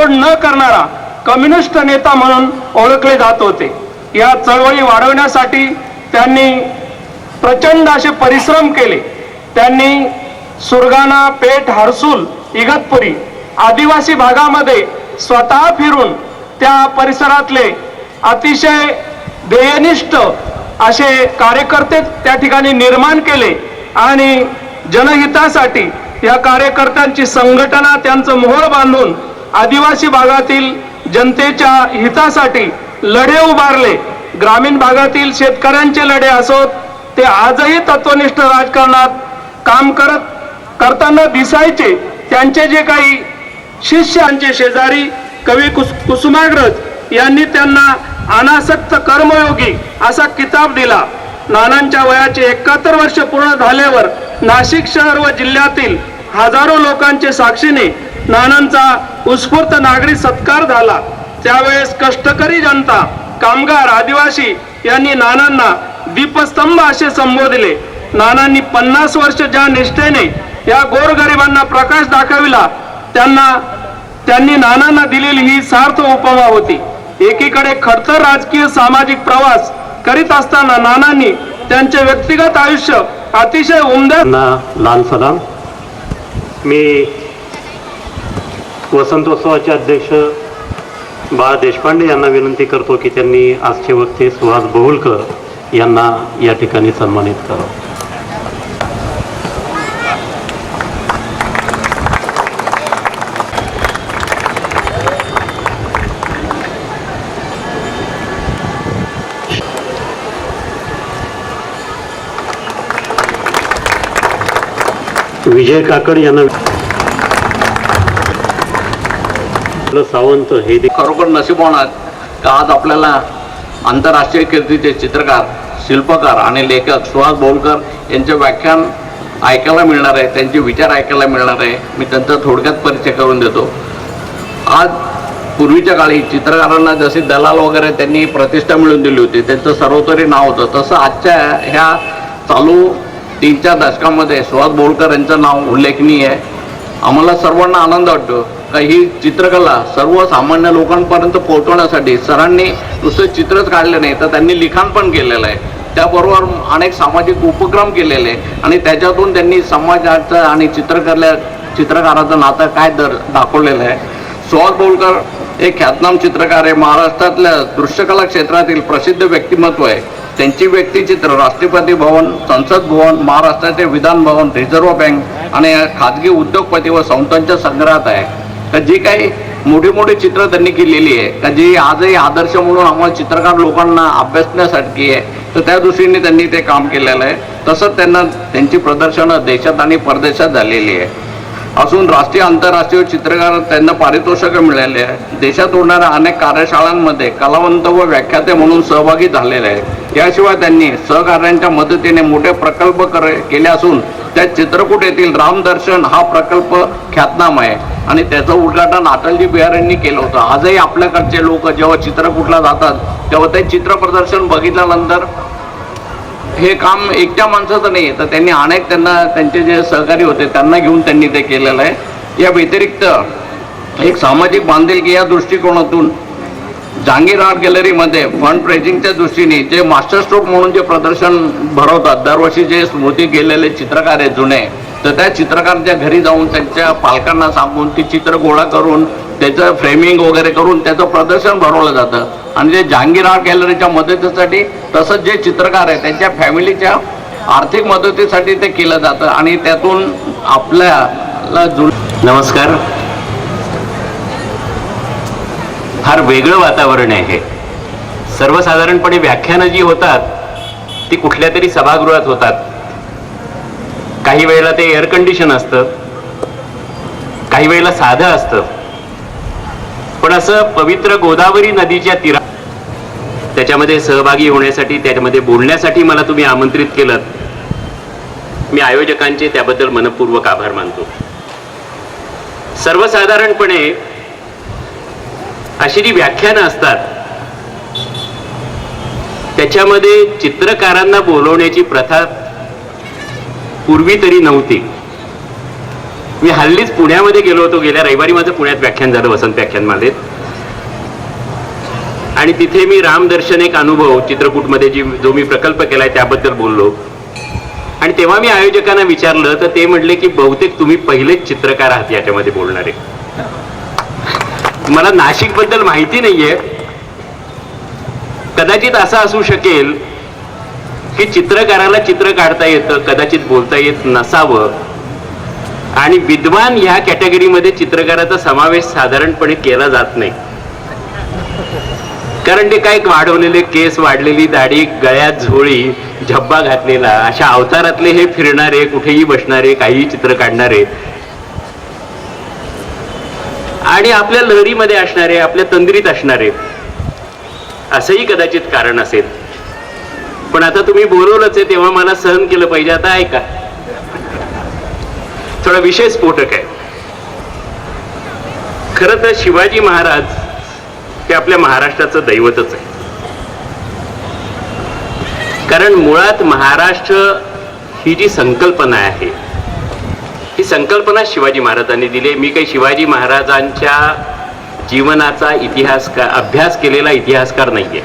तोडफोड न करणारा कम्युनिस्ट नेता म्हणून ओळखले जात होते. या चळवळी वाढवण्यासाठी त्यांनी प्रचंड असे परिश्रम केले. त्यांनी सुरगाणा, पेठ, हर्सूल, इगतपुरी आदिवासी भागामध्ये स्वतः फिरून त्या परिसरातले अतिशय ध्येयनिष्ठ असे कार्यकर्ते त्या ठिकाणी निर्माण केले आणि जनहितासाठी या कार्यकर्त्यांची संघटना, त्यांचं मोहोळ बांधून आदिवासी भागातील जनतेच्या हितासाठी लढे उभारले. ग्रामीण भागातील शेतकऱ्यांचे लढे असोत, ते आजही तत्वनिष्ठ राजकारणात काम करताना दिसायचे. त्यांचे जे काही शिष्यांचे शेजारी कवी कुसुमाग्रज यांनी त्यांना अनासक्त कर्मयोगी असा किताब दिला. नानांच्या वयाचे 71 वर्ष पूर्ण झाल्यावर नाशिक शहर व जिल्ह्यातील हजारो लोकांचे साक्षीने नानांचा उत्स्फूर्त नागरी सत्कार झाला. त्यावेळेस कष्टकरी जनता, कामगार, आदिवासी यांनी नानांना दीपस्तंभ असे संबोधले. नानांनी 50 वर्ष ज्या निष्ठेने या गोरगरिबांना प्रकाश दाखविला, त्यांनी नानांना दिलेली ही सार्थ उपमा होती. एकीकडे खडतर राजकीय सामाजिक प्रवास करीत असताना नानांनी त्यांचे व्यक्तिगत आयुष्य अतिशय उमद्या. लाल सलाम. मी वसंतोत्सवाचे अध्यक्ष बाळा देशपांडे यांना विनंती करतो की त्यांनी आजचे वक्ते सुहास बहुलकर यांना या ठिकाणी सन्मानित करावं. विजय काकड यांना सावंत हे खरोखर नशीबवान आहेत का आज आपल्याला आंतरराष्ट्रीय कीर्तीचे चित्रकार, शिल्पकार आणि लेखक सुहास बहुलकर यांचे व्याख्यान ऐकायला मिळणार आहे, त्यांचे विचार ऐकायला मिळणार आहे. मी त्यांचा थोडक्यात परिचय करून देतो. आज पूर्वीच्या काळी चित्रकारांना जसे दलाल वगैरे त्यांनी प्रतिष्ठा मिळवून दिली होती, त्यांचं सर्वतरी नाव होतं, तसं आजच्या ह्या चालू 3-4 दशकामध्ये सुहास बहुलकर यांचं नाव उल्लेखनीय आहे. आम्हाला सर्वांना आनंद वाटतो का ही चित्रकला सर्वसामान्य लोकांपर्यंत पोहोचवण्यासाठी सरांनी नुसतं चित्रच काढले नाही, तर त्यांनी लिखाण पण केलेलं आहे. त्याबरोबर अनेक सामाजिक उपक्रम केलेले आणि त्याच्यातून त्यांनी समाजाचं आणि चित्रकाराचं नातं काय दाखवलेलं आहे. सुहास बहुलकर एक ख्यातनाम चित्रकार आहे. महाराष्ट्रातल्या दृश्यकला क्षेत्रातील प्रसिद्ध व्यक्तिमत्व आहे. त्यांची व्यक्तिचित्र राष्ट्रपती भवन, संसद भवन, महाराष्ट्राचे विधान भवन, रिझर्व्ह बँक आणि खाजगी उद्योगपती व संस्थांच्या संग्रहात आहे. तर जी काही मोठी मोठी चित्र त्यांनी केलेली आहे का जी आजही आदर्श म्हणून आम्हाला चित्रकार लोकांना अभ्यासण्यासाठी आहे, तर त्या दृष्टीने त्यांनी ते काम केलेलं आहे. तसंच त्यांची प्रदर्शनं देशात आणि परदेशात झालेली आहे. असून राष्ट्रीय आंतरराष्ट्रीय चित्रकार त्यांना पारितोषिकं मिळाले आहे. देशात होणाऱ्या अनेक कार्यशाळांमध्ये कलावंत व व्याख्याते म्हणून सहभागी झालेले आहेत. याशिवाय त्यांनी सहकार्यांच्या मदतीने मोठे प्रकल्प केले असून त्यात चित्रकूट येथील रामदर्शन हा प्रकल्प ख्यातनाम आहे आणि त्याचं उद्घाटन अटलजी बिहारींनी केलं होतं. आजही आपल्याकडचे लोक जेव्हा चित्रकूटला जातात तेव्हा ते चित्र प्रदर्शन बघितल्यानंतर हे काम एकट्या माणसाचं नाही, तर त्यांनी अनेक त्यांचे जे सहकारी होते त्यांना घेऊन त्यांनी ते केलेलं आहे. या व्यतिरिक्त एक सामाजिक बांधिलकी या दृष्टिकोनातून जहांगीर आर्ट गॅलरीमध्ये फंड रेजिंगच्या दृष्टीने जे मास्टर स्ट्रोक म्हणून जे प्रदर्शन भरवतात दरवर्षी, जे स्मृती गेलेले चित्रकार आहेत जुने, तर त्या चित्रकारांच्या घरी जाऊन त्यांच्या पालकांना सांगून ती चित्र गोळा करून त्याचं फ्रेमिंग वगैरे करून त्याचं प्रदर्शन भरवलं जातं. आणि जे जहांगीर आर्ट गॅलरीच्या मदतीसाठी तसंच जे चित्रकार आहे त्यांच्या फॅमिलीच्या आर्थिक मदतीसाठी ते केलं जातं आणि त्यातून आपल्याला नमस्कार. फार वेगळं वातावरण आहे. सर्वसाधारणपणे व्याख्यानं जी होतात ती कुठल्या तरी सभागृहात होतात. काही वेळेला ते एअर कंडिशन असतं, काही वेळेला साधं असतं. पण असं पवित्र गोदावरी नदीच्या तीरा त्याच्यामध्ये सहभागी होण्यासाठी, त्याच्यामध्ये बोलण्यासाठी मला तुम्ही आमंत्रित केलं. मी आयोजकांचे त्याबद्दल मनपूर्वक आभार मानतो. सर्वसाधारणपणे अशी जी व्याख्यानं असतात त्याच्यामध्ये चित्रकारांना बोलवण्याची प्रथा पूर्वी तरी नव्हती. मी हल्लीच पुण्यामध्ये गेलो होतो, गेल्या रविवारी माझं पुण्यात व्याख्यान झालं वसंत व्याख्यानमालेत, आणि तिथे मी रामदर्शन एक अनुभव चित्रकूटमध्ये जो मी प्रकल्प केलाय त्याबद्दल बोललो. आणि तेव्हा मी आयोजकांना विचारलं तर ते म्हटले की बहुतेक तुम्ही पहिलेच चित्रकार आहात याच्यामध्ये बोलणारे. मला नाशिक बद्दल माहिती नाहीये, कदाचित असं असू शकेल की चित्रकाराला चित्र काढता येतं, कदाचित बोलता येत नसावं, आणि विद्वान ह्या कॅटेगरीमध्ये चित्रकाराचा समावेश साधारणपणे केला जात नाही. कारण ते काय वाढवलेले केस, वाढलेली दाढी, गळ्यात झोळी, झब्बा घातलेला, अशा अवतारातले हे फिरणारे, कुठेही बसणारे, काहीही चित्र काढणारे, आणि आपल्या लहरीमध्ये असणारे, आपल्या तंद्रीत असणारे, असंही कदाचित कारण असेल. पण आता तुम्ही बोलवलंच आहे तेव्हा मला सहन केलं पाहिजे. आता ऐका, थोडा विषय स्फोटक आहे. खरं तर शिवाजी महाराज हे आपल्या महाराष्ट्राचं दैवतच आहे. कारण मुळात महाराष्ट्र ही जी संकल्पना आहे, ही संकल्पना शिवाजी महाराजांनी दिली. मी काही शिवाजी महाराजांच्या जीवनाचा अभ्यास केलेला इतिहासकार नाहीये.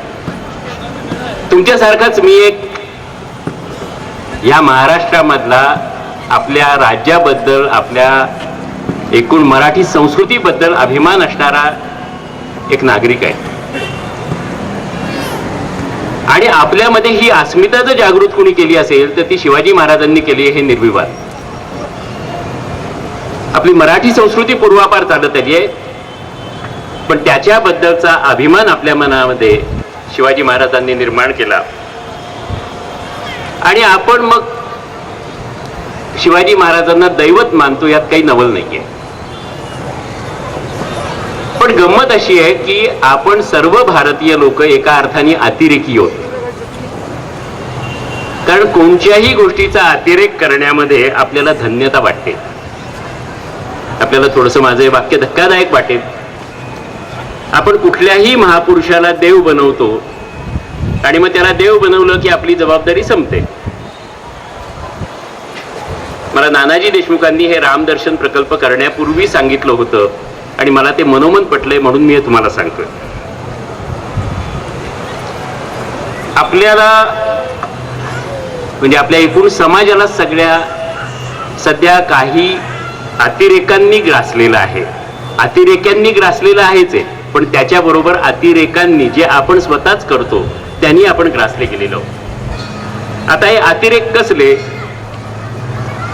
तुमच्यासारखाच मी एक या महाराष्ट्रामधला आपल्या राज्याबद्दल, आपल्या एकूण मराठी संस्कृतीबद्दल अभिमान असणारा एक नागरिक आहे. आणि आपल्यामध्ये ही अस्मिता जर जागृत कोणी केली असेल तर ती शिवाजी महाराजांनी केली, हे निर्विवाद. आपली मराठी संस्कृती पूर्वापार चालत आली आहे, पण त्याच्याबद्दलचा अभिमान आपल्या मनामध्ये शिवाजी महाराजांनी निर्माण केला. आणि आपण मग शिवाजी महाराजांना दैवत मानतो, यात काही नवल नाहीये. पण गंमत अशी आहे की आपण सर्व भारतीय लोक एका अर्थाने अतिरेकी होत. कारण कोणत्याही गोष्टीचा अतिरेक करण्यामध्ये आपल्याला धन्यता वाटते. आपल्याला थोडंसं, माझं हे वाक्य धक्कादायक वाटेल, आपण कुठल्याही महापुरुषाला देव बनवतो आणि मग त्याला देव बनवलं की आपली जबाबदारी संपते. मला नानाजी देशमुखांनी हे रामदर्शन प्रकल्प करण्यापूर्वी सांगितलं होतं आणि मला ते मनोमन पटलंय, म्हणून मी हे तुम्हाला सांगतोय. आपल्याला म्हणजे आपल्या एकूण समाजाला सध्या काही अतिरेकांनी ग्रासलेलं आहे. अतिरेक्यांनी ग्रासलेलं आहेच आहे, पण त्याच्याबरोबर अतिरेकांनी, जे आपण स्वतःच करतो त्यांनी आपण ग्रासले गेलेलो. आता हे अतिरेक कसले,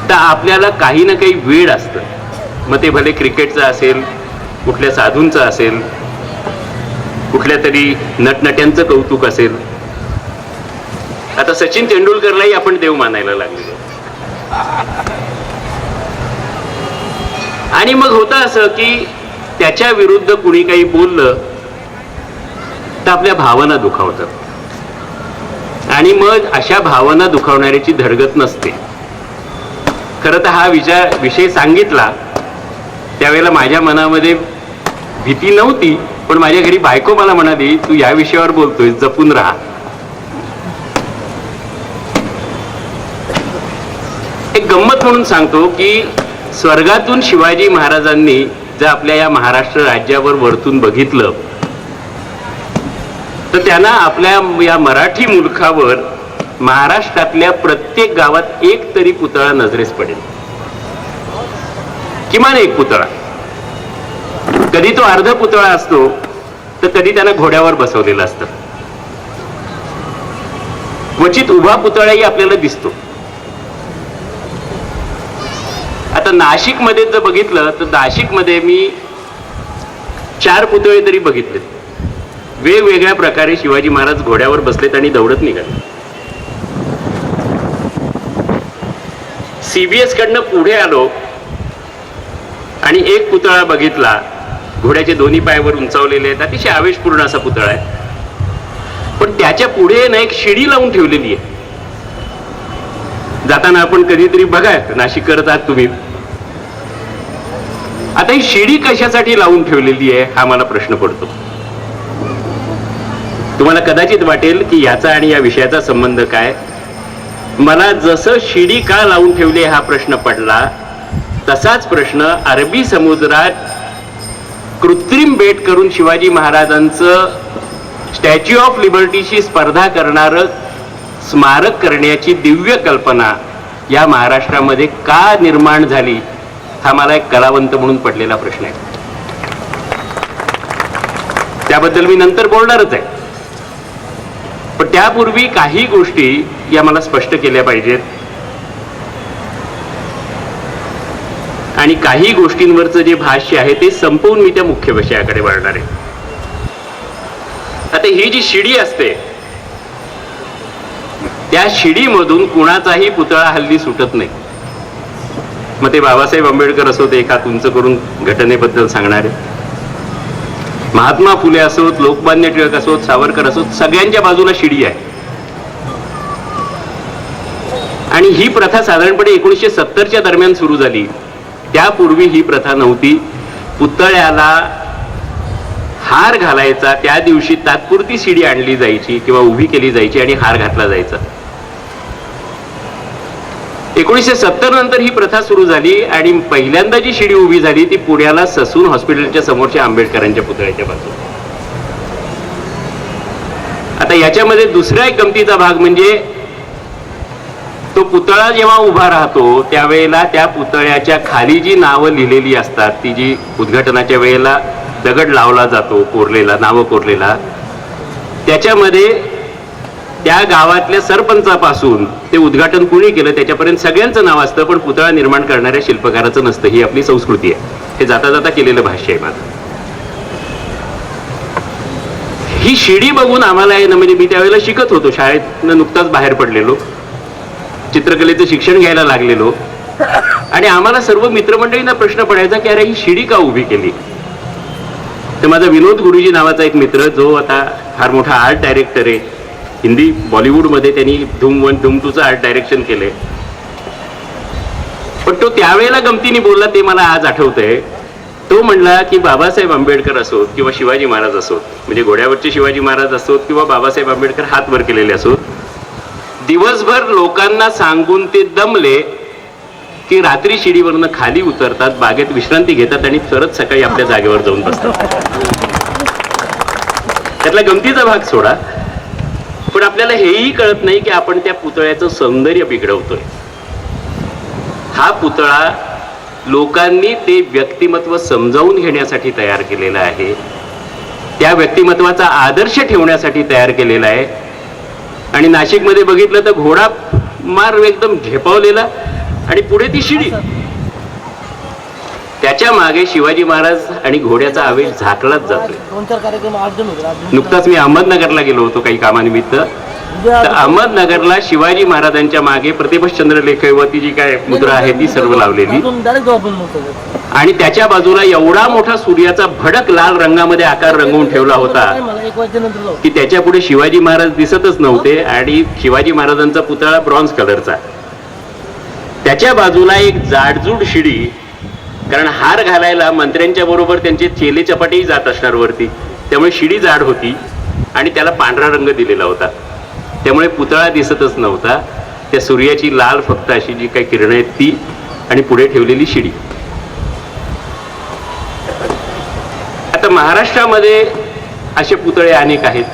तर आपल्याला काही ना काही वेळ असतं. मग ते भले क्रिकेटचं असेल, कुठल्या साधूंचं असेल, कुठल्या तरी नटनट्यांचं कौतुक असेल. आता सचिन तेंडुलकरलाही आपण देव मानायला लागलेलो. आणि मग होतं असं की त्याच्या विरुद्ध कुणी काही बोललं तर आपल्या भावना दुखावतात, आणि मग अशा भावना दुखावणाऱ्याची धडगत नसते. खरं तर हा विषय सांगितला त्यावेळेला माझ्या मनामध्ये भीती नव्हती, पण माझ्या घरी बायको मला म्हणाली, तू या विषयावर बोलतोय, जपून राहा. एक गंमत म्हणून सांगतो की स्वर्गातून शिवाजी महाराजांनी जर आपल्या या महाराष्ट्र राज्यावर वरतून बघितलं तर त्यांना आपल्या या मराठी मुलखावर महाराष्ट्रातल्या प्रत्येक गावात एक तरी पुतळा नजरेस पडेल, किमान एक पुतळा. कधी तो अर्ध पुतळा असतो तर कधी त्यांना घोड्यावर बसवलेलं असतं. क्वचित उभा पुतळाही आपल्याला दिसतो. आता नाशिकमध्ये जर बघितलं तर नाशिकमध्ये मी 4 पुतळे तरी बघितलेत. वेगवेगळ्या प्रकारे शिवाजी महाराज घोड्यावर बसलेत आणि दौडत निघाले. CBS कडनं पुढे आलो आणि एक पुतळा बघितला, घोड्याचे दोन्ही पायावर उंचावलेले आहेत, अतिशय आवेशपूर्ण असा पुतळा आहे. पण त्याच्या पुढे ना एक शिडी लावून ठेवलेली आहे. जाताना आपण कधीतरी बघा, नाशिक करत आहात तुम्ही. आता ही शिडी कशासाठी लावून ठेवलेली आहे हा मला प्रश्न पडतो. तुम्हाला कदाचित वाटेल की याचा आणि या विषयाचा संबंध काय. मला जसं शिडी का लावून ठेवली हा प्रश्न पडला तसाच प्रश्न अरबी समुद्रात कृत्रिम बेट करून शिवाजी महाराजांचं स्टॅच्यू ऑफ लिबर्टीशी स्पर्धा करणारं स्मारक करण्याची दिव्य कल्पना या महाराष्ट्रामध्ये का निर्माण झाली, हा मला एक कलावंत म्हणून पडलेला प्रश्न आहे. त्याबद्दल मी नंतर बोलणारच आहे, पण त्यापूर्वी काही गोष्टी या मला स्पष्ट केल्या पाहिजेत आणि काही गोष्टींवरचं जे भाष्य आहे ते संपवून मी त्या मुख्य विषयाकडे वळणार आहे. आता ही जी शिडी असते, त्या शिडीमधून कुणाचाही पुतळा हल्ली सुटत नाही. मग ते बाबासाहेब आंबेडकर असोत, एखाद उंच करून घटनेबद्दल सांगणारे, महात्मा फुले असोत, लोकमान्य टिळक असोत, सावरकर असोत, सगळ्यांच्या बाजूला शिडी आहे. आणि ही प्रथा साधारणपणे 1970च्या दरम्यान सुरू झाली. त्यापूर्वी ही प्रथा नव्हती. पुतळ्याला हार घालायचा त्या दिवशी तात्पुरती शिडी आणली जायची किंवा उभी केली जायची आणि हार घातला जायचा. 1970 नंतर ही प्रथा सुरू झाली आणि पहिल्यांदा जी शिडी उभी झाली ती पुण्याला ससून हॉस्पिटलच्या समोरच्या आंबेडकरांच्या पुतळ्याच्या बाजूला. आता याच्यामध्ये दुसरा एक गमतीचा भाग म्हणजे तो पुतळा जेव्हा उभा राहतो त्यावेळेला त्या पुतळ्याच्या खाली जी नावं लिहिलेली असतात, ती जी उद्घाटनाच्या वेळेला दगड लावला जातो कोरलेला, नावं कोरलेला, त्याच्यामध्ये त्या गावातल्या सरपंचापासून ते उद्घाटन कुणी केलं त्याच्यापर्यंत सगळ्यांचं नाव असतं, पण पुतळा निर्माण करणाऱ्या शिल्पकाराचं नसतं. ही आपली संस्कृती आहे. हे जाता जाता केलेलं भाष्य आहे माझं. ही शिडी बघून आम्हाला आहे ना, म्हणजे मी त्यावेळेला शिकत होतो, शाळेतनं नुकताच बाहेर पडलेलो, चित्रकलेचं शिक्षण घ्यायला लागलेलो, आणि आम्हाला सर्व मित्रमंडळींना प्रश्न पडायचा की अरे ही शिडी का उभी केली. तर माझा विनोद गुरुजी नावाचा एक मित्र, जो आता फार मोठा आर्ट डायरेक्टर आहे, हिंदी बॉलिवूडमध्ये त्यांनी धूम 1 धूम 2चं आर्ट डायरेक्शन केलंय, पण तो त्यावेळेला गमतीने बोलला ते मला आज आठवतंय. तो म्हणला की बाबासाहेब आंबेडकर असोत किंवा शिवाजी महाराज असोत, म्हणजे घोड्यावरचे शिवाजी महाराज असोत किंवा बाबासाहेब आंबेडकर हात वर केलेले असोत, दिवसभर लोकांना सांगून ते दमले की रात्री शिडीवरनं खाली उतरतात, बागेत विश्रांती घेतात आणि परत सकाळी आपल्या जागेवर जाऊन बसतात. त्यातला गमतीचा भाग सोडा, पण आपल्याला हेही कळत नाही की आपण त्या पुतळ्याचं सौंदर्य बिघडवतोय. हा पुतळा लोकांनी ते व्यक्तिमत्व समजावून घेण्यासाठी तयार केलेला आहे, त्या व्यक्तिमत्वाचा आदर्श ठेवण्यासाठी तयार केलेला आहे. आणि नाशिकमध्ये बघितलं तर घोडा मार एकदम झेपावलेला आणि पुढे ती शिडी, त्याच्या मागे शिवाजी महाराज आणि घोड्याचा आवेश झाकलाच जातोय. 2-4 कार्यक्रम 8 जण होते. नुकताच मी अहमदनगरला गेलो होतो काही कामानिमित्त. तर अहमदनगरला शिवाजी महाराजांच्या मागे प्रतिभश्चंद्र लेखवती जी काय मुद्रा आहे ती सर्व लावलेली, आणि त्याच्या बाजूला एवढा मोठा सूर्याचा भडक लाल रंगामध्ये आकार रंगवून ठेवला होता की त्याच्या पुढे शिवाजी महाराज दिसतच नव्हते. आणि शिवाजी महाराजांचा पुतळा ब्रॉन्झ कलरचा, त्याच्या बाजूला एक जाडजूड शिडी, कारण हार घालायला मंत्र्यांच्या बरोबर त्यांचे चेले चपाटेही जात असणार वरती, त्यामुळे शिडी जाड होती आणि त्याला पांढरा रंग दिलेला होता, त्यामुळे पुतळा दिसतच नव्हता. त्या सूर्याची लाल फक्त अशी जी काही किरण आहेत ती, आणि पुढे ठेवलेली शिडी. आता महाराष्ट्रामध्ये असे पुतळे अनेक आहेत,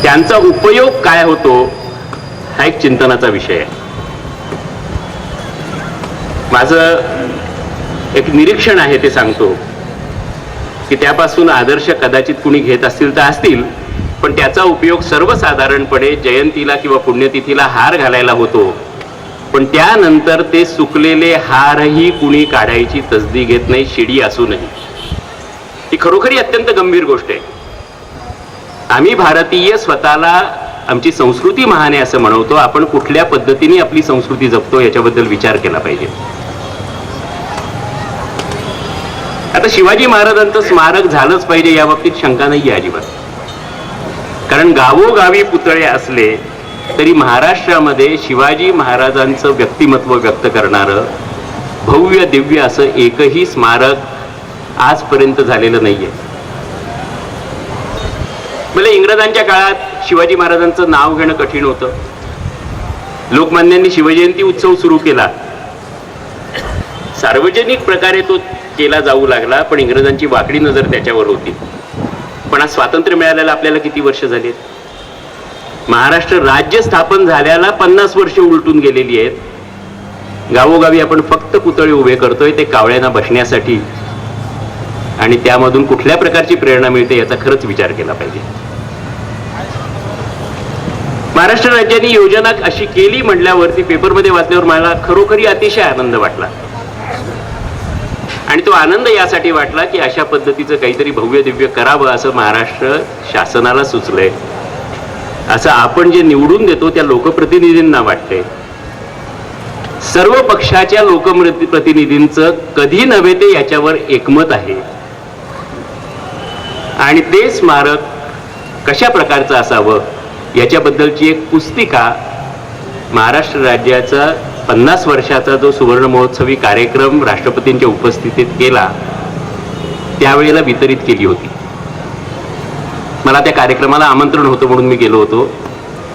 त्यांचा उपयोग काय होतो हा एक चिंतनाचा विषय आहे. माझं एक निरीक्षण आहे ते सांगतो की त्यापासून आदर्श कदाचित कुणी घेत असतील तर असतील, पण त्याचा उपयोग सर्वसाधारणपणे जयंतीला किंवा पुण्यतिथीला हार घालायला होतो, पण त्यानंतर ते सुकलेले हारही कुणी काढायची तसदी घेत नाही, शिडी असूनही. ही खरोखरी अत्यंत गंभीर गोष्ट आहे. आम्ही भारतीय स्वतःला आमची संस्कृती महान आहे असं म्हणवतो, आपण कुठल्या पद्धतीने आपली संस्कृती जपतो याच्याबद्दल विचार केला पाहिजे. आता शिवाजी महाराजांचं स्मारक झालंच पाहिजे या बाबतीत शंका नाहीये अजिबात, कारण गावोगावी पुतळे असले तरी महाराष्ट्रामध्ये शिवाजी महाराजांचं व्यक्तिमत्व व्यक्त करणारं भव्य दिव्य असं एकही स्मारक आजपर्यंत झालेलं नाहीये. मला इंग्रजांच्या काळात शिवाजी महाराजांचं नाव घेणं कठीण होतं, लोकमान्यांनी शिवजयंती उत्सव सुरू केला, सार्वजनिक प्रकारे तो केला जाऊ लागला, पण इंग्रजांची वाकडी नजर त्याच्यावर होती. पण आज स्वातंत्र्य मिळाल्याला आपल्याला किती वर्ष झाली आहेत? महाराष्ट्र राज्य स्थापन झाल्याला 50 वर्ष उलटून गेलेली आहेत. गावोगावी आपण फक्त पुतळे उभे करतोय ते कावळ्यांना बसण्यासाठी, आणि त्यामधून कुठल्या प्रकारची प्रेरणा मिळते याचा खरंच विचार केला पाहिजे. महाराष्ट्र राज्याने योजना अशी केली म्हटल्यावरती पेपरमध्ये वाचल्यावर मला खरोखरी अतिशय आनंद वाटला. आणि तो आनंद यासाठी वाटला की अशा पद्धतीचं काहीतरी भव्य दिव्य करावं असं महाराष्ट्र शासनाला सुचलंय, असं आपण जे निवडून देतो त्या लोकप्रतिनिधींना वाटते. सर्व पक्षाच्या लोकप्रतिनिधींचं कधी नव्हे ते याच्यावर एकमत आहे. आणि ते स्मारक कशा प्रकारचं असावं याच्याबद्दलची एक पुस्तिका महाराष्ट्र राज्याचा 50 वर्षाचा जो सुवर्ण महोत्सवी कार्यक्रम राष्ट्रपतींच्या उपस्थितीत केला त्यावेळेला वितरित केली होती. मला त्या कार्यक्रमाला आमंत्रण होतं म्हणून मी गेलो होतो,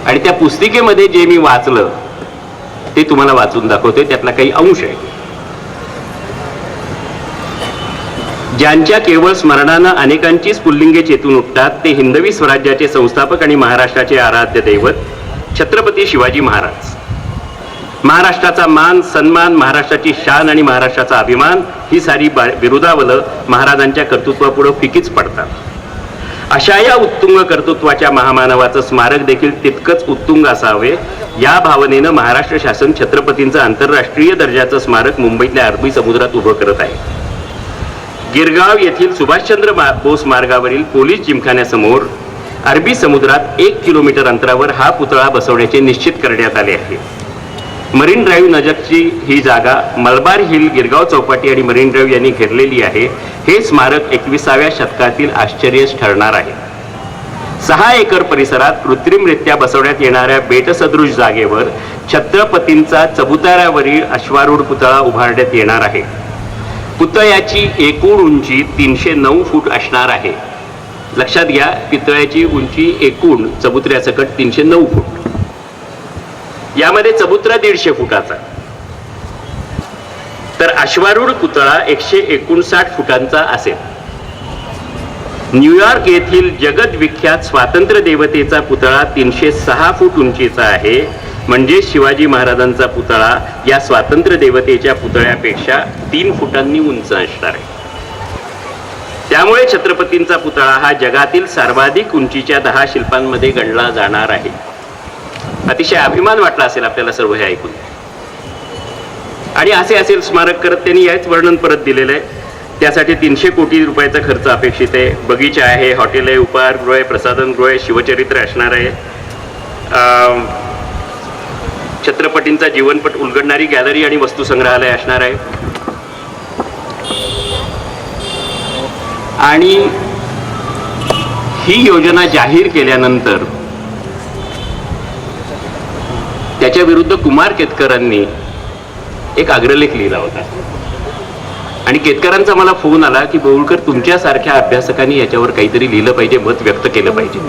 आणि त्या पुस्तिकेमध्ये जे मी वाचलं ते तुम्हाला वाचून दाखवतोय. त्यातला काही अंश आहे. ज्यांच्या केवळ स्मरणानं अनेकांची स्फुल्लिंगे चेतून उठतात ते हिंदवी स्वराज्याचे संस्थापक आणि महाराष्ट्राचे आराध्य दैवत छत्रपती शिवाजी महाराज. महाराष्ट्राचा मान सन्मान, महाराष्ट्राची शान आणि महाराष्ट्राचा अभिमान ही सारी बिरुदावलं महाराजांच्या कर्तृत्वापुढे फिकीच पडतात. अशा या उत्तुंग कर्तृत्वाच्या महामानवाचं स्मारक देखील तितकंच उत्तुंग असावे या भावनेनं महाराष्ट्र शासन छत्रपतींचं आंतरराष्ट्रीय दर्जाचं स्मारक मुंबईतल्या अरबी समुद्रात उभं करत आहे. गिरगाव येथील सुभाषचंद्र बोस मार्गावरील पोलीस जिमखान्यासमोर अरबी समुद्रात 1 किलोमीटर अंतरावर हा पुतळा बसवण्याचे निश्चित करण्यात आले आहे. मरीन ड्राईव्ह नजीकची ही जागा मलबार हिल, गिरगाव चौपाटी आणि मरीन ड्राईव्ह यांनी घेरलेली आहे. हे स्मारक 21व्या शतकातील आश्चर्यच ठरणार आहे. 6 एकर परिसरात कृत्रिमरित्या बसवण्यात येणाऱ्या बेटसदृश जागेवर छत्रपतींचा चबुतऱ्यावरील अश्वारूढ पुतळा उभारण्यात येणार आहे. पुतळ्याची एकूण उंची 309 फूट असणार आहे. लक्षात घ्या, पुतळ्याची उंची एकूण चबुतऱ्यासकट 309 फूट. यामध्ये चबुत्रा 150 फुटाचा, तर अश्वारूढ पुतळा 159 फुटांचा असेल. न्यूयॉर्क येथील जगदविख्यात स्वातंत्र्य देवतेचा पुतळा 306 फूट उंचीचा आहे. म्हणजे शिवाजी महाराजांचा पुतळा या स्वातंत्र्य देवतेच्या पुतळ्यापेक्षा 3 फुटांनी उंच असणार आहे. त्यामुळे छत्रपतींचा पुतळा हा जगातील सर्वाधिक उंचीच्या 10 शिल्पांमध्ये गणला जाणार आहे. अतिशय अभिमान वाटला असेल आपल्याला सर्व हे ऐकून. आणि असे असेल स्मारक करत त्यांनी याच वर्णन परत दिलेलं आहे. त्यासाठी 300 कोटी रुपयाचा खर्च अपेक्षित आहे. बगीचा आहे, हॉटेल आहे, उपहारगृह आहे, प्रसाधनगृह आहे, शिवचरित्र असणार आहे, छत्रपतींचा जीवनपट उलगडणारी गॅलरी आणि वस्तू संग्रहालय असणार आहे. आणि ही योजना जाहीर केल्यानंतर त्याच्या विरुद्ध कुमार केतकरांनी एक अग्रलेख लिहिला होता. आणि केतकरांचा मला फोन आला की बोलकर, तुमच्यासारख्या अभ्यासकांनी याच्यावर काहीतरी लिहिलं पाहिजे, मत व्यक्त केलं पाहिजे.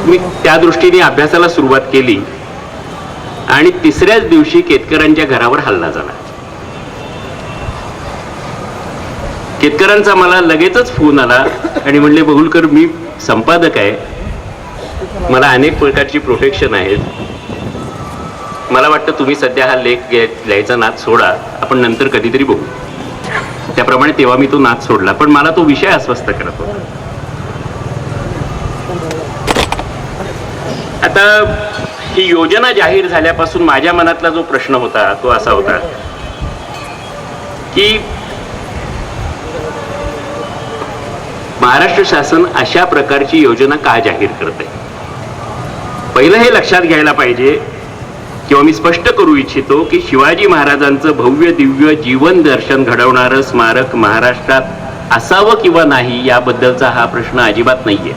मी त्या दृष्टीने अभ्यासाला सुरुवात केली आणि 3ऱ्याच दिवशी केतकरांच्या घरावर हल्ला झाला. केतकरांचा मला लगेचच फोन आला आणि म्हणले, बहुलकर मी संपादक आहे, मला अनेक प्रकारची प्रोटेक्शन आहेत, मला वाटतं तुम्ही सध्या हा लेख लिहायचा नाद सोडा, आपण नंतर कधीतरी बघू. त्याप्रमाणे तेव्हा मी तो नाद सोडला, पण मला तो विषय अस्वस्थ करत होता. आता ही योजना जाहीर झाल्यापासून माझ्या मनातला जो प्रश्न होता तो असा होता की महाराष्ट्र शासन अशा प्रकारची योजना का जाहीर करते. पहिलं हे लक्षात घ्यायला पाहिजे किंवा मी स्पष्ट करू इच्छितो की शिवाजी महाराजांचं भव्य दिव्य जीवन दर्शन घडवणारं स्मारक महाराष्ट्रात असावं किंवा नाही याबद्दलचा हा प्रश्न अजिबात नाहीये.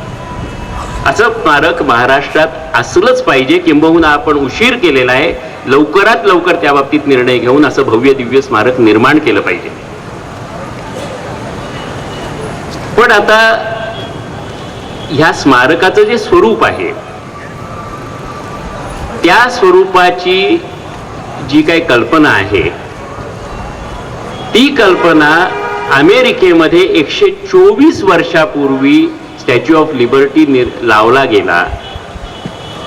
असं स्मारक महाराष्ट्रात असलंच पाहिजे, किंबहुना आपण उशीर केलेला आहे, लवकरात लवकर त्या बाबतीत निर्णय घेऊन असं भव्य दिव्य स्मारक निर्माण केलं पाहिजे. पण आता ह्या स्मारकाचं जे स्वरूप आहे त्या स्वरूपाची जी काही कल्पना आहे ती कल्पना अमेरिकेमध्ये 124 वर्षापूर्वी स्टॅच्यू ऑफ लिबर्टी लावला गेला,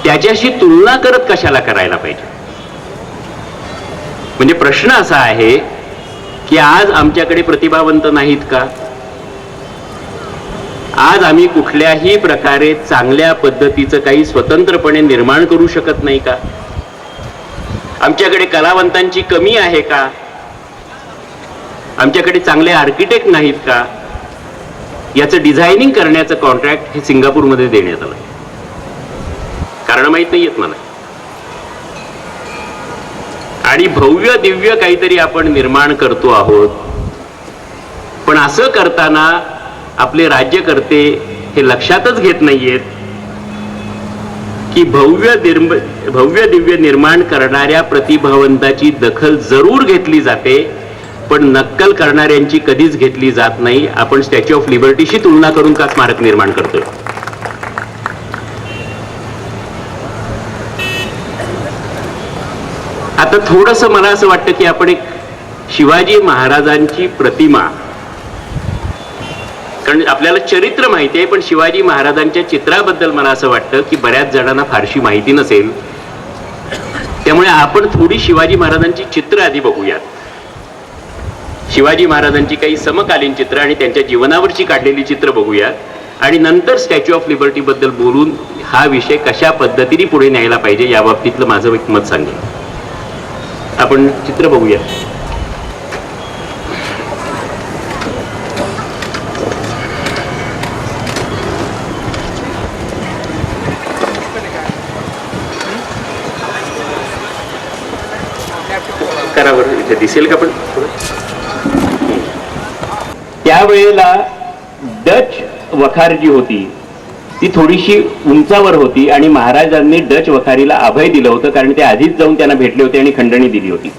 त्याच्याशी तुलना करत कशाला करायला पाहिजे? म्हणजे प्रश्न असा आहे की आज आमच्याकडे प्रतिभावंत नाहीत का? आज आम्ही कुठल्याही प्रकारे चांगल्या पद्धतीचं काही स्वतंत्रपणे निर्माण करू शकत नाही का? आमच्याकडे कलावंतांची कमी आहे का? आमच्याकडे चांगले आर्किटेक्ट नाहीत का? याचं डिझायनिंग करण्याचं कॉन्ट्रॅक्ट हे सिंगापूरमध्ये देण्यात आलं. कारण माहित नाहीयेत मला. आणि भव्य दिव्य काहीतरी आपण निर्माण करतो आहोत, पण असं करताना आपले राज्यकर्ते हे लक्षातच घेत नाहीयेत की भव्य दिव्य निर्माण करणाऱ्या प्रतिभावंताची दखल जरूर घेतली जाते, पण नक्कल करणाऱ्यांची कधीच घेतली जात नाही. आपण स्टॅच्यू ऑफ लिबर्टीशी तुलना करून का स्मारक निर्माण करतोय? आता थोडंसं मला असं वाटतं की आपण एक शिवाजी महाराजांची प्रतिमा, कारण आपल्याला चरित्र माहिती आहे, पण शिवाजी महाराजांच्या चित्राबद्दल मला असं वाटतं की बऱ्याच जणांना फारशी माहिती नसेल. त्यामुळे आपण थोडी शिवाजी महाराजांची चित्र आधी बघूयात. शिवाजी महाराजांची काही समकालीन चित्र आणि त्यांच्या जीवनावरची काढलेली चित्र बघूयात, आणि नंतर स्टॅच्यू ऑफ लिबर्टी बद्दल बोलून हा विषय कशा पद्धतीने पुढे न्यायला पाहिजे या बाबतीतलं माझं एक मत सांगेन. आपण चित्र बघूया. करा बरं, इथे दिसेल का? पण त्यावेळेला डच वखार जी होती ती थोडीशी उंचावर होती आणि महाराजांनी डच वखारीला अभय दिलं होतं, कारण ते आधीच जाऊन त्यांना भेटले होते आणि खंडणी दिली होती.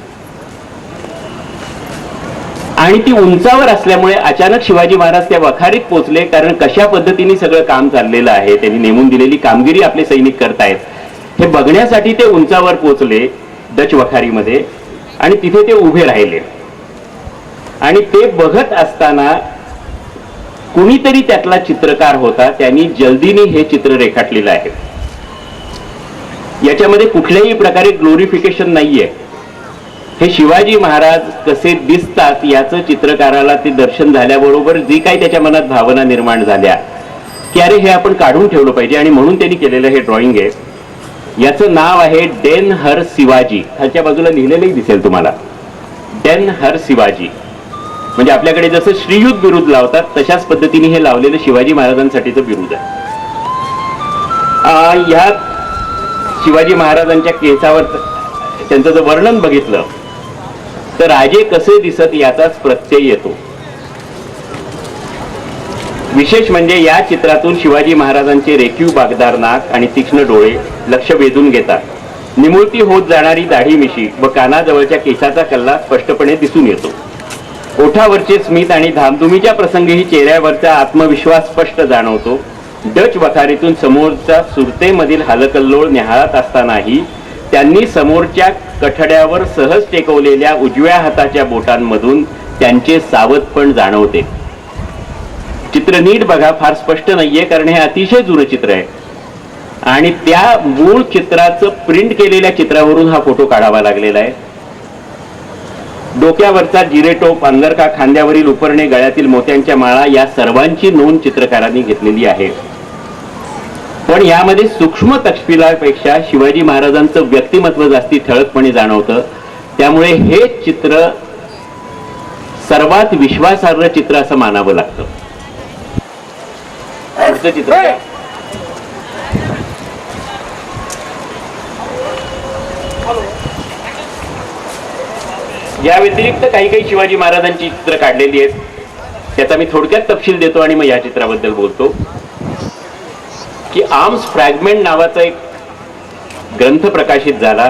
आणि ती उंचावर असल्यामुळे अचानक शिवाजी महाराज त्या वखारीत पोहोचले, कारण कशा पद्धतीने सगळं काम चाललेलं आहे, त्यांनी नेमून दिलेली कामगिरी आपले सैनिक करतायत हे बघण्यासाठी ते उंचावर पोहोचले डच वखारीमध्ये, आणि तिथे ते उभे राहिले. आणि ते बघत असताना कुणीतरी त्यातला चित्रकार होता, त्यांनी जल्दीने हे चित्र रेखाटलेलं आहे. याच्यामध्ये कुठल्याही प्रकारे ग्लोरिफिकेशन नाहीये. हे शिवाजी महाराज कसे दिसतात याचं चित्रकाराला ते दर्शन झाल्याबरोबर जी काही त्याच्या मनात भावना निर्माण झाल्या की अरे हे आपण काढून ठेवलं पाहिजे, आणि म्हणून त्यांनी केलेलं हे ड्रॉइंग आहे. याचं नाव आहे डेन हर शिवाजी. खालच्या बाजूला लिहिलेलंही दिसेल तुम्हाला, डेन हर शिवाजी. म्हणजे आपल्याकडे जसं श्रीयुत बिरुद लावतात तशाच पद्धतीने हे लावलेलं शिवाजी महाराजांसाठीचं बिरुद आहे. ह्यात शिवाजी महाराजांच्या केसावर त्यांचं जर वर्णन बघितलं तर राजे कसे दिसत याचाच प्रत्यय येतो. विशेष म्हणजे या चित्रातून शिवाजी महाराजांचे रेखीव बागदार नाक आणि तीक्ष्ण डोळे लक्ष वेधून घेतात. निमुळती होत जाणारी दाढी मिशी व कानाजवळच्या केसाचा कल्ला स्पष्टपणे दिसून येतो. ओठावरचे स्मित आणि धामधुमीच्या प्रसंगीही चेहऱ्यावरचा आत्मविश्वास स्पष्ट जाणवतो. डच वखारीतून समोरच्या सुरतेमधील हालकल्लोळ निहाळत असतानाही त्यांनी समोरच्या कठड्यावर सहज टेकवलेल्या उजव्या हाताच्या बोटांमधून त्यांचे सावधपण जाणवते. चित्र नीट बघा, फार स्पष्ट नाहीये कारण हे अतिशय जुनं चित्र आहे, आणि त्या मूळ चित्राचं प्रिंट केलेल्या चित्रावरून हा फोटो काढावा लागलेला आहे. डोक्यावरचा जिरेटोप, अंगरखा, खांद्यावरील उपरणे, गळ्यातील मोत्यांच्या माळा या सर्वांची नोंद चित्रकारांनी घेतलेली आहे. पण यामध्ये सूक्ष्म तपशिलापेक्षा शिवाजी महाराजांचं व्यक्तिमत्व जास्ती ठळकपणे जाणवतं. त्यामुळे हे चित्र सर्वात विश्वासार्ह चित्र असं मानावं लागतं. पुढचं चित्र या व्यतिरिक्त काही काही शिवाजी महाराजांची चित्र काढलेली आहेत, त्याचा मी थोडक्यात तपशील देतो आणि मग या चित्राबद्दल बोलतो. की आर्म्स फ्रॅगमेंट नावाचा एक ग्रंथ प्रकाशित झाला,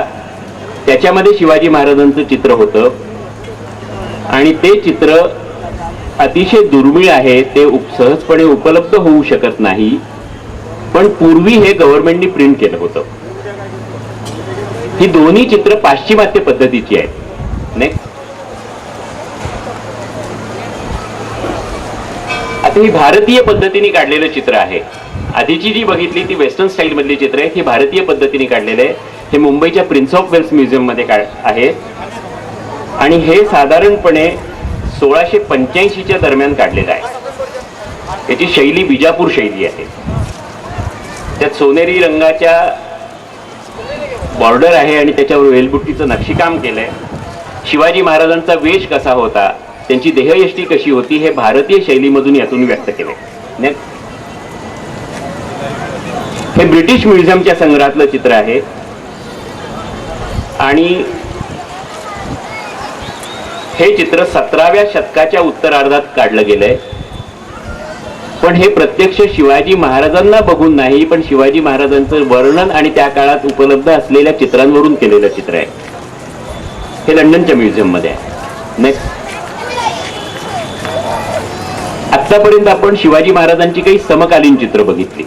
त्याच्यामध्ये शिवाजी महाराजांचं चित्र होतं, आणि ते चित्र अतिशय दुर्मिळ आहे, ते सहजपणे उपलब्ध होऊ शकत नाही. पण पूर्वी हे गव्हर्नमेंटनी प्रिंट केलं होतं. ही दोन्ही चित्र पाश्चिमात्य पद्धतीची आहेत. नेक्स्ट. आता ही भारतीय पद्धतीने काढलेलं चित्र आहे. आधीची जी बघितली ती वेस्टर्न स्टाईल मधली चित्र आहेत. ही भारतीय पद्धतीने काढलेले आहे. हे मुंबईच्या प्रिन्स ऑफ वेल्स म्युझियम मध्ये आहे आणि हे साधारणपणे 1685च्या दरम्यान काढलेलं आहे. याची शैली बिजापूर शैली आहे. त्यात सोनेरी रंगाच्या बॉर्डर आहे आणि त्याच्यावर वेलबुट्टीचं नक्षीकाम केलंय. शिवाजी महाराजांचा वेश कसा होता, त्यांची देहयष्टी कशी होती, हे भारतीय शैलीमधून यातून व्यक्त केले. नेक्स्ट. हे ब्रिटिश म्युझियमच्या संग्रहातलं चित्र आहे आणि हे चित्र 17व्या शतकाच्या उत्तरार्धात काढलं गेलंय. पण हे प्रत्यक्ष शिवाजी महाराजांना बघून नाही, पण शिवाजी महाराजांचं वर्णन आणि त्या काळात उपलब्ध असलेल्या चित्रांवरून केलेलं चित्र आहे. हे लंडनच्या म्युझियम मध्ये आहे. नेक्स्ट. आतापर्यंत आपण शिवाजी महाराजांची काही समकालीन चित्र बघितली,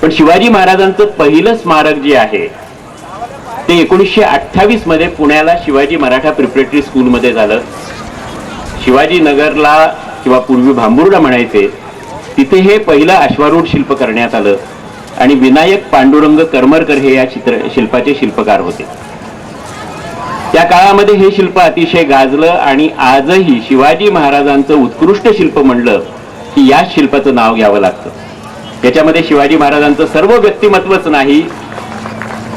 पण शिवाजी महाराजांचं पहिलं स्मारक जे आहे ते 1928 मध्ये पुण्याला शिवाजी मराठा प्रिपरेटरी स्कूल मध्ये झालं. शिवाजी नगरला किंवा पूर्वी भांबुर्डा म्हणायचे, तिथे हे पहिलं अश्वारूढ शिल्प करण्यात आलं आणि विनायक पांडुरंग करमरकर हे या शिल्पाचे शिल्पकार होते. त्या काळामध्ये हे शिल्प अतिशय गाजलं आणि आजही शिवाजी महाराजांचं उत्कृष्ट शिल्प म्हणलं की या शिल्पाचं नाव घ्यावं लागतं. त्याच्यामध्ये शिवाजी महाराजांचं सर्व व्यक्तिमत्वच नाही,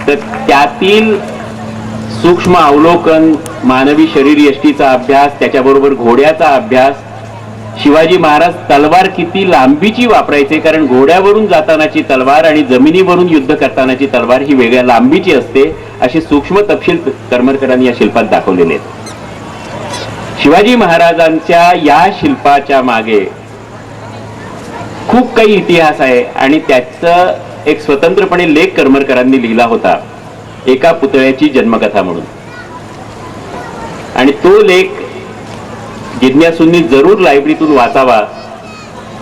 तर त्यातील सूक्ष्म अवलोकन, मानवी शरीर यष्टीचा अभ्यास, त्याच्याबरोबर घोड्याचा अभ्यास, शिवाजी महाराज तलवार किती लांबीची वापरायचे, कारण घोड्यावरून जातानाची तलवार आणि जमिनीवरून युद्ध करतानाची तलवार ही वेगळ्या लांबीची असते, असे सूक्ष्म तपशील करमरकरांनी या शिल्पात दाखवलेले आहेत. शिवाजी महाराजांच्या या शिल्पाच्या मागे खूप काही इतिहास आहे आणि त्याचं एक स्वतंत्रपणे लेख करमरकरांनी लिहिला होता, एका पुतळ्याची जन्मकथा म्हणून. आणि तो लेख जिज्ञासूंनी जरूर लायब्ररीतून वाचावा,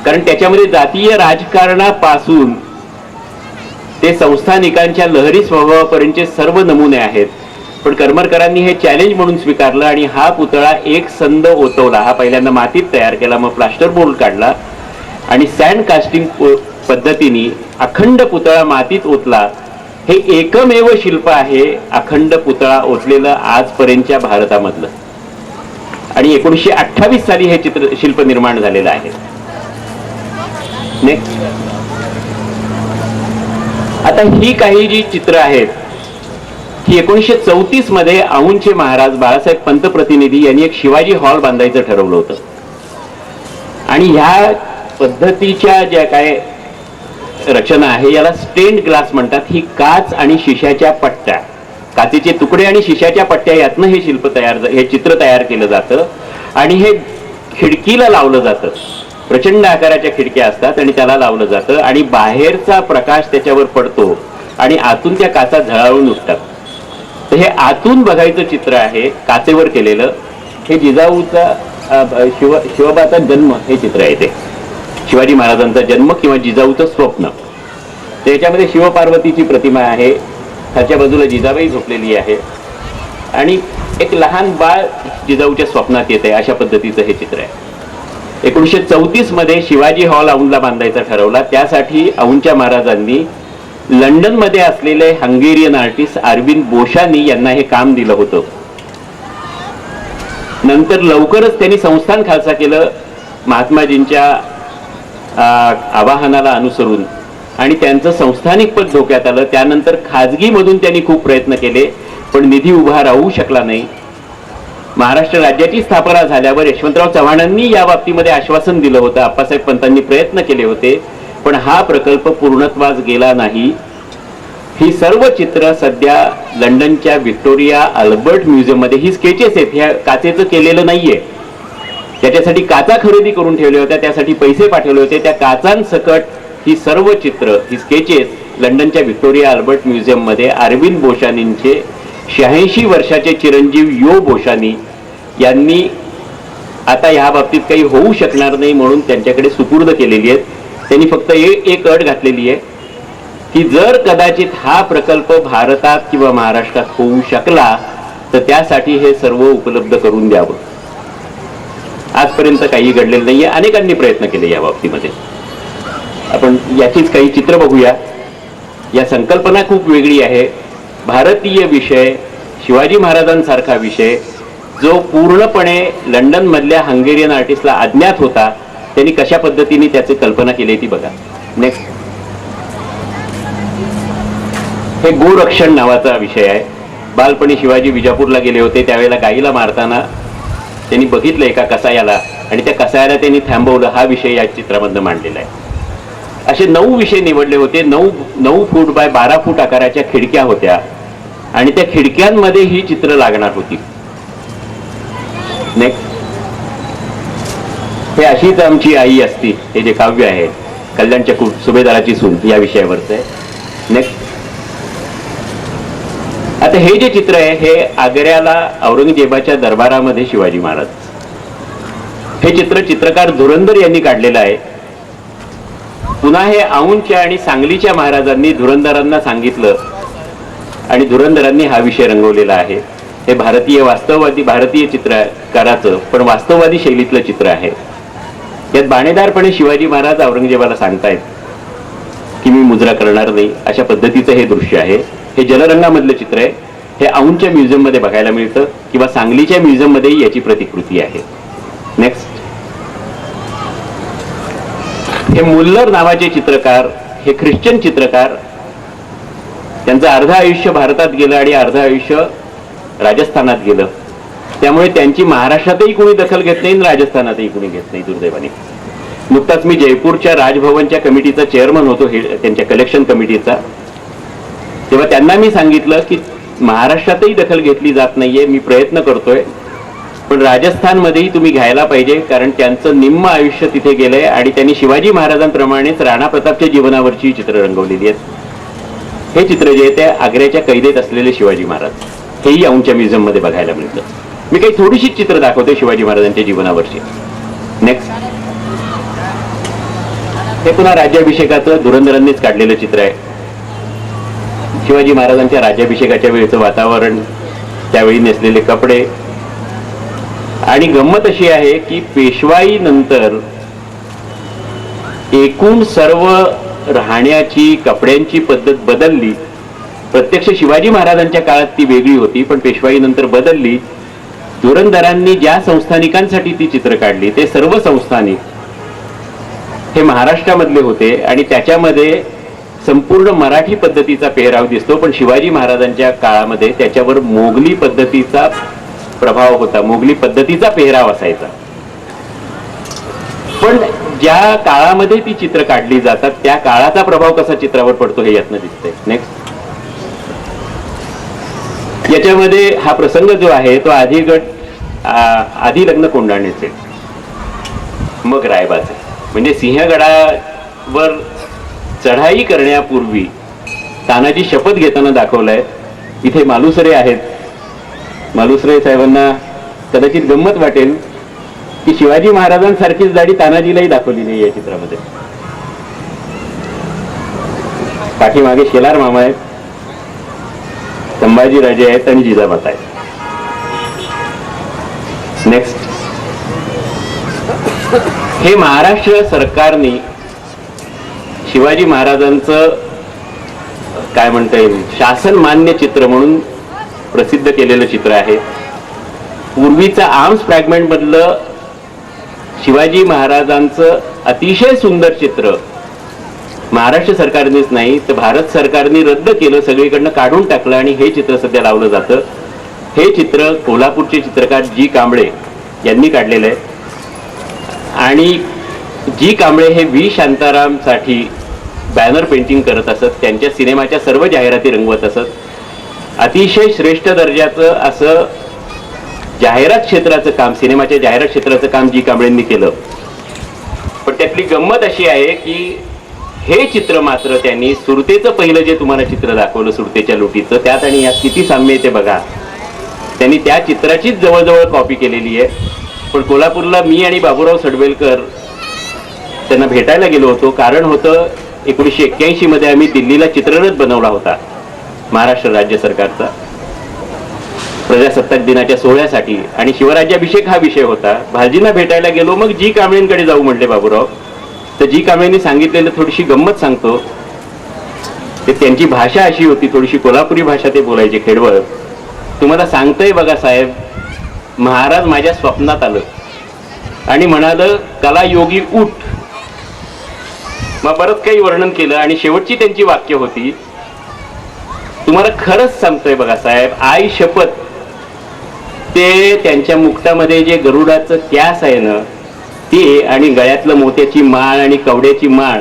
कारण त्याच्यामध्ये जातीय राजकारणापासून ते संस्थानिकांच्या लहरी स्वभावापर्यंतचे सर्व नमुने आहेत. पण करमरकरांनी हे चॅलेंज म्हणून स्वीकारलं आणि हा पुतळा एक संद ओतवला. हा पहिल्यांदा मातीत तयार केला, मग प्लास्टर बोर्ड काढला आणि सँड कास्टिंग पद्धतीने अखंड पुतळा मातीत ओतला. हे एकमेव शिल्प आहे अखंड पुतळा ओतलेलं आजपर्यंतच्या भारतामधलं. आणि 1928 साली हे शिल्प निर्माण झालेलं आहे. नेक्स्ट. आता ही काही जी चित्र आहेत ही 1934 मध्ये औंधचे महाराज बाळासाहेब पंत प्रतिनिधी यांनी एक शिवाजी हॉल बांधायचं ठरवलं होतं. आणि ह्या पद्धतीच्या ज्या काय रचना आहे याला स्टेन्ड ग्लास म्हणतात. ही काच आणि शिशाच्या पट्ट्या, काचेचे तुकडे आणि शिशाच्या पट्ट्या यातनं हे शिल्प हे चित्र तयार केलं जातं आणि हे खिडकीला लावलं जातं. प्रचंड आकाराच्या खिडक्या असतात आणि त्याला लावलं जातं आणि बाहेरचा प्रकाश त्याच्यावर पडतो आणि आतून त्या काचा झळाळून उठतात. तर हे आतून बघायचं चित्र आहे काचेवर केलेलं. हे जिजाऊचा शिवबाचा जन्म हे चित्र आहे. ते शिवाजी महाराजांचा जन्म किंवा जिजाऊचं स्वप्न. त्याच्यामध्ये शिवपार्वतीची प्रतिमा आहे, खालच्या बाजूला जिजाबाई झोपलेली आहे आणि एक लहान बाळ जिजाऊच्या स्वप्नात येते, अशा पद्धतीचं हे चित्र आहे. 1934 मध्ये शिवाजी हॉल औंधला बांधायचा ठरवला. त्यासाठी औंधच्या महाराजांनी लंडन मध्ये असलेले हंगेरियन आर्टिस्ट अरविंद बोशानी यांना हे काम दिलं होतं. नंतर लवकरच त्यांनी संस्थान खालसा केलं महात्माजींच्या आवाहनाला अनुसरून आणि त्यांचं संस्थानिक पद धोक्यात आलं. त्यानंतर खाजगी मधून त्यांनी खूप प्रयत्न केले पण निधी उभा राहू शकला नाही. महाराष्ट्र राज्याची स्थापना झाल्यावर यशवंतराव चव्हाणांनी या बाबतीमध्ये आश्वासन दिलं होतं. आप्पासाहेब पंतांनी प्रयत्न केले होते पण हा प्रकल्प पूर्णत्वास गेला नाही. ही सर्व चित्र सध्या लंडनच्या व्हिक्टोरिया अल्बर्ट म्युझियम मध्ये, ही स्केचेस आहेत, ह्या काचेचं केलेलं नाहीये. त्याच्यासाठी काचा खरेदी करून ठेवल्या होत्या, त्यासाठी पैसे पाठवले होते. त्या काचांसकट ही सर्व चित्र, ही स्केचेस लंडनच्या व्हिक्टोरिया अल्बर्ट म्युझियम मध्ये अरविंद बोशानींचे 86 वर्षाचे चिरंजीव यो बोशानी यांनी आता ह्या बाबतीत काही होऊ शकणार नाही म्हणून त्यांच्याकडे सुपूर्द केलेली आहेत. त्यांनी फक्त एक अट घातलेली आहे की जर कदाचित हा प्रकल्प भारतात किंवा महाराष्ट्रात होऊ शकला तर त्यासाठी हे सर्व उपलब्ध करून द्यावं. आजपर्यंत काही घडलेलं नाहीये. अनेकांनी प्रयत्न केले या बाबतीमध्ये. आपण याचीच काही चित्र बघूया. या संकल्पना खूप वेगळी आहे. भारतीय विषय, शिवाजी महाराजांसारखा विषय जो पूर्णपणे लंडन मधल्या हंगेरियन आर्टिस्टला अज्ञात होता, त्यांनी कशा पद्धतीने त्याची कल्पना केली ती बघा. नेक्स्ट. हे गोरक्षण नावाचा विषय आहे. बालपणी शिवाजी विजापूरला गेले होते, त्यावेळेला गाईला मारताना त्यांनी बघितलं एका कसायाला आणि त्या कसायाला त्यांनी थांबवलं. हा विषय या चित्रामधनं मांडलेला आहे. असे 9 विषय निवडले होते. 9 फूट बाय 12 फूट आकाराच्या खिडक्या होत्या आणि त्या खिडक्यांमध्ये ही चित्र लागणार होती. नेक्स्ट. हे अशीच आमची आई असती, हे जे काव्य आहे कल्याणच्या सुभेदाराची सून या विषयावरच आहे. नेक्स्ट. आता हे जे चित्र आहे हे आग्र्याला औरंगजेबाच्या दरबारामध्ये शिवाजी महाराज, हे चित्र चित्रकार धुरंधर यांनी काढलेलं आहे. पुन्हा हे औंधच्या आणि सांगलीच्या महाराजांनी धुरंधरांना सांगितलं आणि धुरंधरांनी हा विषय रंगवलेला आहे. हे भारतीय चित्रकाराचं पण वास्तववादी शैलीतलं चित्र आहे. यात बाणेदारपणे शिवाजी महाराज औरंगजेबाला सांगतायत की मी मुजरा करणार नाही, अशा पद्धतीचं हे दृश्य आहे. हे जलरंगामधलं चित्र आहे. हे औंधच्या म्युझियम मध्ये बघायला मिळतं किंवा सांगलीच्या म्युझियम मध्येही याची प्रतिकृती आहे. नेक्स्ट. हे मुल्लर नावाचे चित्रकार, हे ख्रिश्चन चित्रकार, त्यांचं अर्ध आयुष्य भारतात गेलं आणि अर्ध आयुष्य राजस्थानात गेलं. त्यामुळे त्यांची महाराष्ट्रातही कोणी दखल घेत नाही आणि राजस्थानातही कोणी घेत नाही दुर्दैवाने. नुकताच मी जयपूरच्या राजभवनच्या कमिटीचा चेअरमन होतो, त्यांच्या कलेक्शन कमिटीचा. तेव्हा त्यांना मी सांगितलं की महाराष्ट्रातही दखल घेतली जात नाहीये, मी प्रयत्न करतोय, पण राजस्थानमध्येही तुम्ही घ्यायला पाहिजे, कारण त्यांचं निम्म आयुष्य तिथे गेलंय आणि त्यांनी शिवाजी महाराजांप्रमाणेच राणा प्रतापच्या जीवनावरची चित्र रंगवलेली आहेत. हे चित्र जे आहे ते आग्र्याच्या कैदेत असलेले शिवाजी महाराज, हेही औंधच्या म्युझियम मध्ये बघायला मिळतं. मी काही थोडीशी चित्र दाखवते शिवाजी महाराजांच्या जीवनावरची. नेक्स्ट. हे पुन्हा राज्याभिषेकाचं धुरंधरांनीच काढलेलं चित्र आहे. शिवाजी महाराजांच्या राज्याभिषेकाच्या वेळेचं वातावरण, त्यावेळी नेसलेले कपडे. आणि गंमत अशी आहे की पेशवाई नंतर एकूण सर्व राहण्याची, कपड्यांची पद्धत बदलली. प्रत्यक्ष शिवाजी महाराजांच्या काळात ती वेगळी होती, पण पेशवाई नंतर बदलली. धुरंधरांनी ज्या संस्थानिकांसाठी ती चित्र काढली ते सर्व संस्थानिक हे महाराष्ट्रामधले होते आणि त्याच्यामध्ये संपूर्ण मराठी पद्धतीचा पेहराव दिसतो, पण शिवाजी महाराजांच्या काळामध्ये त्याच्यावर मोगली पद्धतीचा प्रभाव होता, मोगली पद्धतीचा पेहराव असायचा. पण ज्या काळामध्ये ती चित्र काढली जातात त्या काळाचा प्रभाव कसा चित्रावर पडतो हे यातनं दिसतंय. नेक्स्ट. याच्यामध्ये हा प्रसंग जो आहे तो आधी लग्न कोंडाण्याचे मग रायबाचे, म्हणजे सिंहगडावर चढाई करण्यापूर्वी तानाजी शपथ घेताना दाखवलाय. इथे मालुसरे आहेत. मालुसरे साहेबांना कदाचित गंमत वाटेल की शिवाजी महाराजांसारखीच दाढी तानाजीलाही दाखवली नाही या चित्रामध्ये. पाठीमागे शेलार मामा आहेत, संभाजीराजे आहेत आणि जिजामाता आहेत. नेक्स्ट. हे महाराष्ट्र सरकारने शिवाजी महाराजांचं काय म्हणता येईल शासन मान्य चित्र म्हणून प्रसिद्ध केलेलं चित्र आहे. पूर्वीचं आर्म्स फ्रॅगमेंट मधलं शिवाजी महाराजांचं अतिशय सुंदर चित्र महाराष्ट्र सरकारनेच नाही तर भारत सरकारने रद्द केलं, सगळीकडनं काढून टाकलं आणि हे चित्र सध्या लावलं जातं. हे चित्र कोल्हापूरचे चित्रकार जी कांबळे यांनी काढलेलं आहे आणि जी कांबळे हे व्ही शांताराम साठी बॅनर पेंटिंग करत असत, त्यांच्या सिनेमाच्या सर्व जाहिराती रंगवत असत. अतिशय श्रेष्ठ दर्जाचं असं जाहिरात क्षेत्राचं काम, सिनेमाच्या जाहिरात क्षेत्राचं काम जी कांबळेंनी केलं. पण त्यातली गंमत अशी आहे की हे चित्र मात्र त्यांनी सुरतेचं पहिलं जे तुम्हाला चित्र दाखवलं सुरतेच्या लुटीचं, त्यात आणि यात किती साम्य आहे ते बघा. त्यांनी त्या चित्राचीच जवळजवळ कॉपी केलेली आहे. पण कोल्हापूरला मी आणि बाबूराव सडवेलकर त्यांना भेटायला गेलो होतो. कारण होतं 1981 मध्ये आम्ही दिल्लीला चित्ररथ बनवला होता महाराष्ट्र राज्य सरकारचा प्रजासत्ताक दिनाच्या सोहळ्यासाठी, आणि शिवराज्याभिषेक हा विषय होता. भालजींना भेटायला गेलो, मग जी कांबळेंकडे जाऊ म्हटले बाबूराव. तर जी कांबळेंनी सांगितलेलं थोडीशी गंमत सांगतो. ते त्यांची भाषा अशी होती, थोडीशी कोल्हापुरी भाषा ते बोलायचे खेडवळ. तुम्हाला सांगतोय बघा साहेब, महाराज माझ्या स्वप्नात आलं आणि म्हणालं कला योगी उठ. मग बरंच काही वर्णन केलं आणि शेवटची त्यांची वाक्य होती, तुम्हाला खरंच सांगतोय बघा साहेब, आई शपथ, ते त्यांच्या मुक्तामध्ये जे गरुडाचं क्यास आहे ना ते आणि गळ्यातलं मोत्याची माळ आणि कवड्याची माळ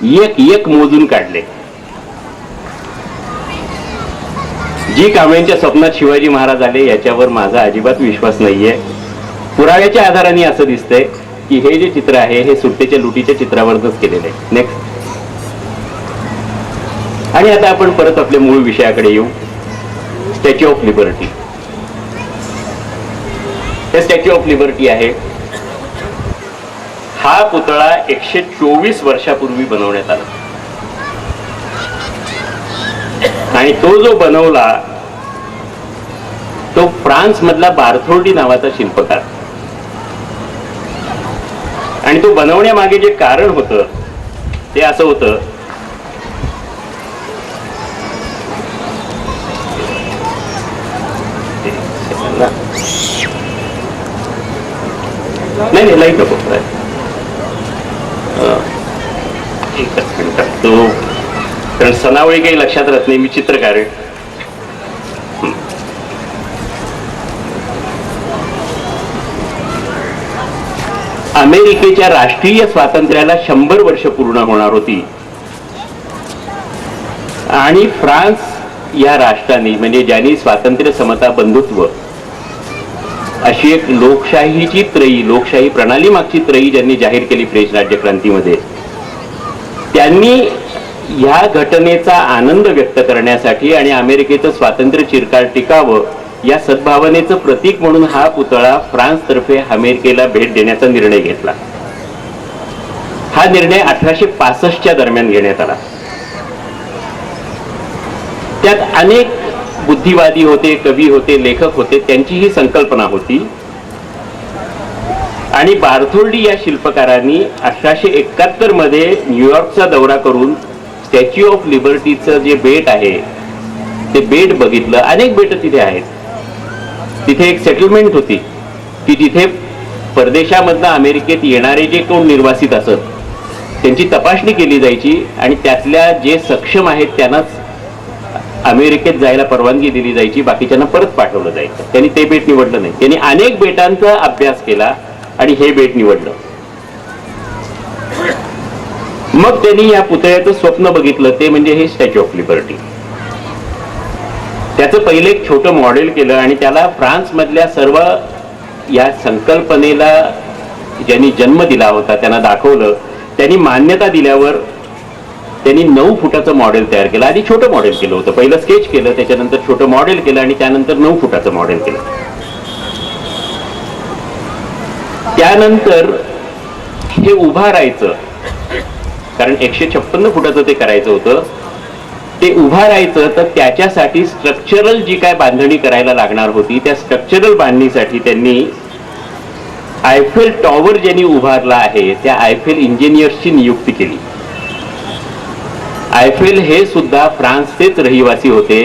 एक एक मोजून काढले. जी कांबळेंच्या स्वप्नात शिवाजी महाराज आले याच्यावर माझा अजिबात विश्वास नाहीये. पुराव्याच्या आधाराने असं दिसतंय की हे जे चित्र आहे हे सुट्टेच्या लुटीच्या चित्रावरच केलेलं आहे. नेक्स्ट. आणि आता आपण परत आपल्या मूळ विषयाकडे येऊ, स्टॅच्यू ऑफ लिबर्टी. हे स्टॅच्यू ऑफ लिबर्टी आहे. हा पुतळा 124 वर्षापूर्वी बनवण्यात आला आणि तो जो बनवला तो फ्रान्स मधला बार्थोल्डी नावाचा शिल्पकार. आणि तो बनवण्यामागे जे कारण होतं ते असं होतं, नाही लाईट नको, एकच मिनिटात तो, कारण सणावळी काही लक्षात राहत नाही, मी चित्रकार आहे. अमेरिकेच्या राष्ट्रीय स्वातंत्र्याला 100 वर्ष पूर्ण होणार होती आणि फ्रान्स या राष्ट्राने, म्हणजे ज्यांनी स्वातंत्र्य, समता, बंधुत्व अशी एक लोकशाहीची त्रयी, लोकशाही प्रणाली मागची त्रयी ज्यांनी जाहीर केली फ्रेंच राज्यक्रांतीमध्ये, त्यांनी ह्या घटनेचा आनंद व्यक्त करण्यासाठी आणि अमेरिकेचं स्वातंत्र्य चिरकाल टिकावं या सद्भावनेचं प्रतीक म्हणून हा पुतळा फ्रान्स तर्फे अमेरिकेला भेट देण्याचा निर्णय घेतला. हा निर्णय 1865च्या दरम्यान घेण्यात आला. त्यात अनेक बुद्धिवादी होते, कवी होते, लेखक होते, त्यांची ही संकल्पना होती. आणि बार्थोल्डी या शिल्पकारांनी 1871 मध्ये न्यूयॉर्कचा दौरा करून स्टॅच्यू ऑफ लिबर्टीचं जे बेट आहे ते बेट बघितलं. अनेक बेट तिथे आहेत. तिथे एक सेटलमेंट होती की तिथे परदेशामधनं अमेरिकेत येणारे जे कोण निर्वासित असत त्यांची तपासणी केली जायची आणि त्यातल्या जे सक्षम आहेत त्यांनाच अमेरिकेत जायला परवानगी दिली जायची, बाकीच्यांना परत पाठवलं जायचं. त्यांनी ते बेट निवडलं नाही. त्यांनी अनेक बेटांचा अभ्यास केला आणि हे बेट निवडलं. मग त्यांनी या पुतळ्याचं स्वप्न बघितलं, ते म्हणजे हे स्टॅच्यू ऑफ लिबर्टी. त्याचं पहिलं एक छोटं मॉडेल केलं आणि त्याला फ्रान्स मधल्या सर्व या संकल्पनेला ज्यांनी जन्म दिला होता त्यांना दाखवलं. त्यांनी मान्यता दिल्यावर त्यांनी 9 फुटाचं मॉडेल तयार केलं. आधी छोटं मॉडेल केलं होतं, पहिलं स्केच केलं, त्याच्यानंतर छोटं मॉडेल केलं आणि त्यानंतर 9 फुटाचं मॉडेल केलं. त्यानंतर हे उभा राहायचं, कारण 156 फुटाचं ते करायचं होतं. ते उभा राहायचं तर त्याच्यासाठी स्ट्रक्चरल जी काय बांधणी करायला लागणार होती त्या स्ट्रक्चरल बांधणीसाठी त्यांनी आयफेल टॉवर ज्यांनी उभारला आहे त्या आयफेल इंजिनियर्सची नियुक्ती केली. आयफेल हे सुद्धा फ्रान्सचेच रहिवासी होते.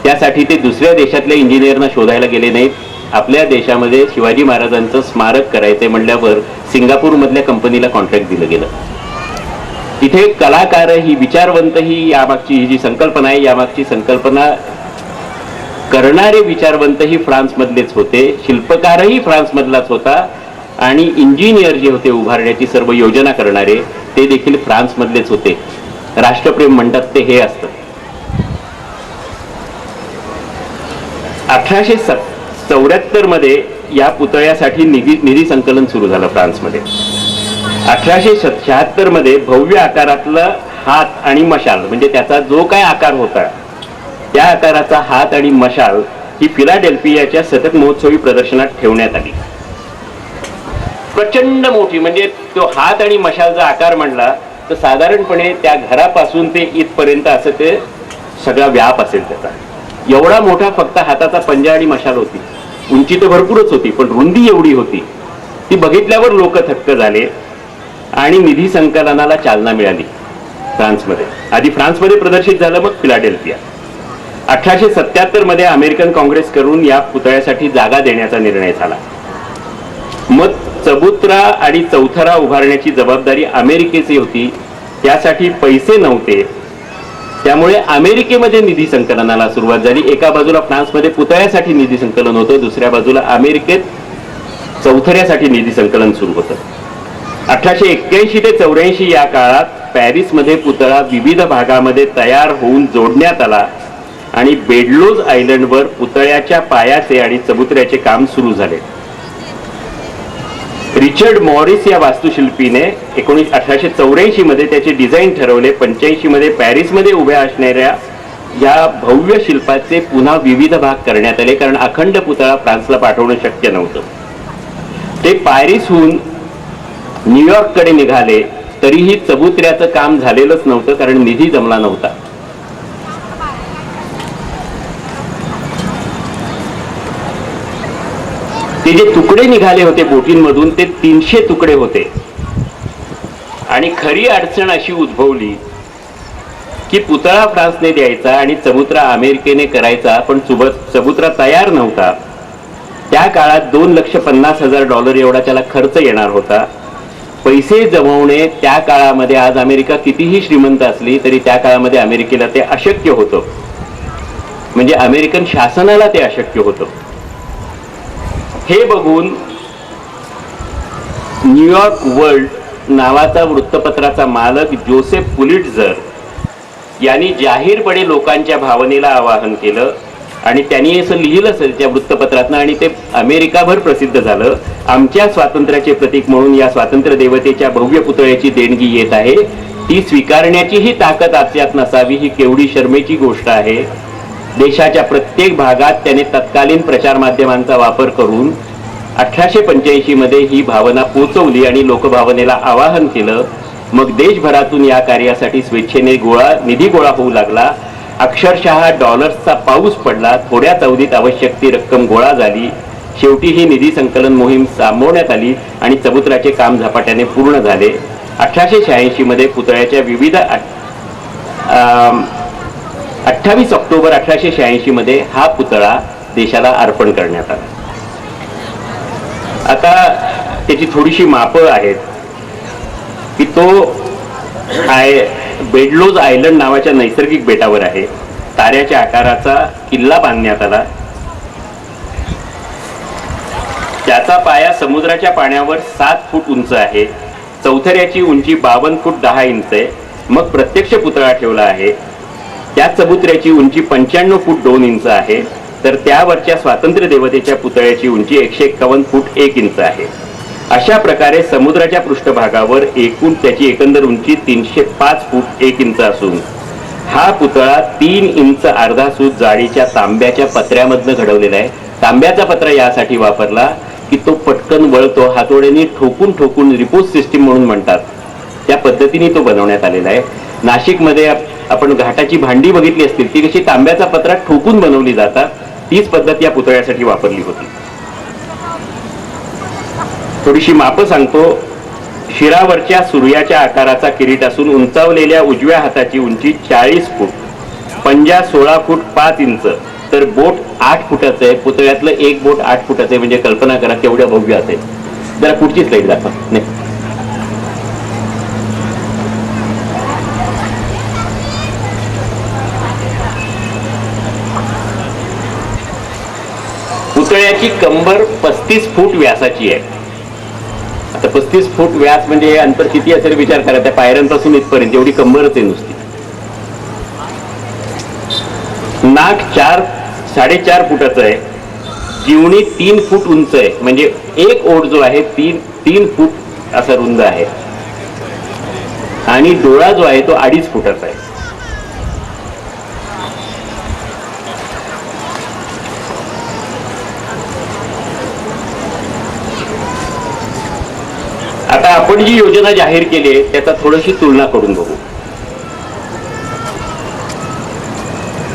त्यासाठी ते दुसऱ्या देशातल्या इंजिनियरना शोधायला गेले नाहीत. आपल्या देशामध्ये शिवाजी महाराजांचं स्मारक करायचंय म्हणल्यावर सिंगापूर मधल्या कंपनीला कॉन्ट्रॅक्ट दिलं गेलं. तिथे कलाकार ही, विचारवंत ही, यामागची ही जी संकल्पना आहे यामागची संकल्पना करणारे विचारवंत ही फ्रान्स मधलेच होते, शिल्पकारही फ्रान्स मधलाच होता आणि इंजिनियर जे होते उभारण्याची सर्व योजना करणारे ते देखील फ्रान्स मधलेच होते. राष्ट्रप्रेम म्हणतात ते हे असतं. 1874 मध्ये या पुतळ्यासाठी निधी संकलन सुरू झालं फ्रान्समध्ये. 1876 मध्ये भव्य आकारातला हात आणि मशाल, म्हणजे त्याचा जो काय आकार होता त्या आकाराचा हात आणि मशाल ही फिलाडेल्फियाच्या शतक महोत्सवी प्रदर्शनात ठेवण्यात आली. प्रचंड मोठी, म्हणजे तो हात आणि मशालचा आकार म्हणला तर साधारणपणे त्या घरापासून ते इथपर्यंत असं ते सगळा व्याप असेल त्याचा. एवढा मोठा फक्त हाताचा पंजा आणि मशाल होती. उंची तर भरपूरच होती, पण रुंदी एवढी होती. ती बघितल्यावर लोक थक्क झाले आणि निधी संकलनाला चालना मिळाली फ्रान्समध्ये. आधी फ्रान्समध्ये प्रदर्शित झालं, मग फिलाडेल्फिया. 1877 मध्ये अमेरिकन काँग्रेस करून या पुतळ्यासाठी जागा देण्याचा निर्णय झाला. मग चबुत्रा आणि चौथरा उभारण्याची जबाबदारी अमेरिकेची होती. त्यासाठी पैसे नव्हते, त्यामुळे अमेरिकेमध्ये निधी संकलनाला सुरुवात झाली. एका बाजूला फ्रान्समध्ये पुतळ्यासाठी निधी संकलन होतं, दुसऱ्या बाजूला अमेरिकेत चौथऱ्यासाठी निधी संकलन सुरू होतं. 1881 ते 84 या काळात पॅरिसमध्ये पुतळा विविध भागामध्ये तयार होऊन जोडण्यात आला आणि बेडलोज आयलंडवर पुतळ्याच्या पायाचे आणि चबुतऱ्याचे काम सुरू झाले. रिचर्ड मॉरिस या वास्तुशिल्पीने 1884 मध्ये त्याचे डिझाईन ठरवले. 85 मध्ये पॅरिसमध्ये उभ्या असणाऱ्या या भव्य शिल्पाचे पुन्हा विविध भाग करण्यात आले, कारण अखंड पुतळा फ्रान्सला पाठवणं शक्य नव्हतं. ते पॅरिसहून न्यूयॉर्ककडे निघाले, तरीही चबुतऱ्याचं काम झालेलंच नव्हतं, कारण निधी जमला नव्हता. ते जे तुकडे निघाले होते बोटींमधून, ते 300 तुकडे होते. आणि खरी अडचण अशी उद्भवली की पुतळा फ्रान्सने द्यायचा आणि चबुत्रा अमेरिकेने करायचा, पण चबुत्रा तयार नव्हता. त्या काळात $2,50,000 एवढा त्याला खर्च येणार होता. पैसे जमवणे त्या काळामध्ये, आज अमेरिका कितीही श्रीमंत असली तरी त्या काळामध्ये अमेरिकेला ते अशक्य होतं. म्हणजे अमेरिकन शासनाला ते अशक्य होतं. हे बघून न्यूयॉर्क वर्ल्ड नावाचा वृत्तपत्राचा मालक जोसेफ पुलिट्झर यांनी जाहीरपणे लोकांच्या भावनेला आवाहन केलं आणि त्यांनी असं लिहिलं त्या वृत्तपत्रातनं, आणि ते अमेरिकाभर प्रसिद्ध झालं. आमच्या स्वातंत्र्याचे प्रतीक म्हणून या स्वातंत्र्य देवतेच्या भव्य पुतळ्याची देणगी येत आहे, ती स्वीकारण्याचीही ताकद आपल्यात नसावी, ही केवढी शर्मेची गोष्ट आहे. देशाच्या प्रत्येक भागात त्याने तत्कालीन प्रचार माध्यमांचा वापर करून 1885 मध्ये ही भावना पोचवली आणि लोकभावनेला आवाहन केलं. मग देशभरातून या कार्यासाठी स्वेच्छेने निधी गोळा होऊ लागला. अक्षरशः डॉलर्सचा पाऊस पडला. थोड्याच अवधीत आवश्यक ती रक्कम गोळा झाली. शेवटी ही निधी संकलन मोहीम थांबवण्यात आली आणि चबुतऱ्याचे काम झपाट्याने पूर्ण झाले. 1886 मध्ये पुतळ्याच्या विविध 28 ऑक्टोबर 1886 मध्ये हा पुतळा देशाला अर्पण करण्यात आला. आता त्याची थोडीशी मापं आहेत की तो बेडलोज आयलंड नावाच्या नैसर्गिक बेटावर आहे. ताऱ्याच्या आकाराचा किल्ला बांधण्यात आला. त्याचा पाया समुद्राच्या पाण्यावर 7 फूट उंच आहे. चौथऱ्याची उंची 52 फूट 10 इंच आहे. मग प्रत्यक्ष पुतळा ठेवला आहे. त्या चबुतऱ्याची उंची 95 फूट 2 इंच आहे. तर त्यावरच्या स्वातंत्र्य देवतेच्या पुतळ्याची उंची 151 फूट 1 इंच आहे. अशा प्रकारे समुद्राच्या पृष्ठभागावर एकूण त्याची एकंदर उंची 305 फूट 1 इंच असून हा पुतळा 3 इंच अर्धा सूत जाडीच्या तांब्याच्या पत्र्यामधनं घडवलेला आहे. तांब्याचा पत्रा यासाठी वापरला की तो पटकन वळतो. हातोड्याने ठोकून ठोकून रिपोज सिस्टीम म्हणून म्हणतात, त्या पद्धतीने तो बनवण्यात आलेला आहे. नाशिकमध्ये आपण घाटाची भांडी बघितली असतील, ती कशी तांब्याचा पत्रा ठोकून बनवली जातात, तीच पद्धत या पुतळ्यासाठी वापरली होती. थोडीशी मापं सांगतो. शिरावरच्या सूर्याच्या आकाराचा किरीट असून उंचावलेल्या उजव्या हाताची उंची 40 फूट, पंजा 16 फूट 5 इंच, तर बोट 8 फुटाचं आहे. पुतळ्यातलं एक बोट 8 फुटाचं आहे, म्हणजे कल्पना करा केवढ्या भव्य असेल. जरा पुढची स्लाइड दाखवा. नाही, पुतळ्याची कंबर 35 फूट व्यासाची आहे. आता 35 फूट व्यास म्हणजे हे अंतर किती असेल विचार करा. त्या पायऱ्यांपासून इथपर्यंत एवढी कंबरच आहे नुसती. नाक 4-4.5 फुटाचं आहे. जिवणी 3 फूट उंच आहे, म्हणजे एक ओठ जो आहे 3 फूट असा रुंद आहे. आणि डोळा जो आहे तो 2.5 फुटाचा आहे. आता आपण जी योजना जाहीर केली आहे त्याचा थोडीशी तुलना करून बघू.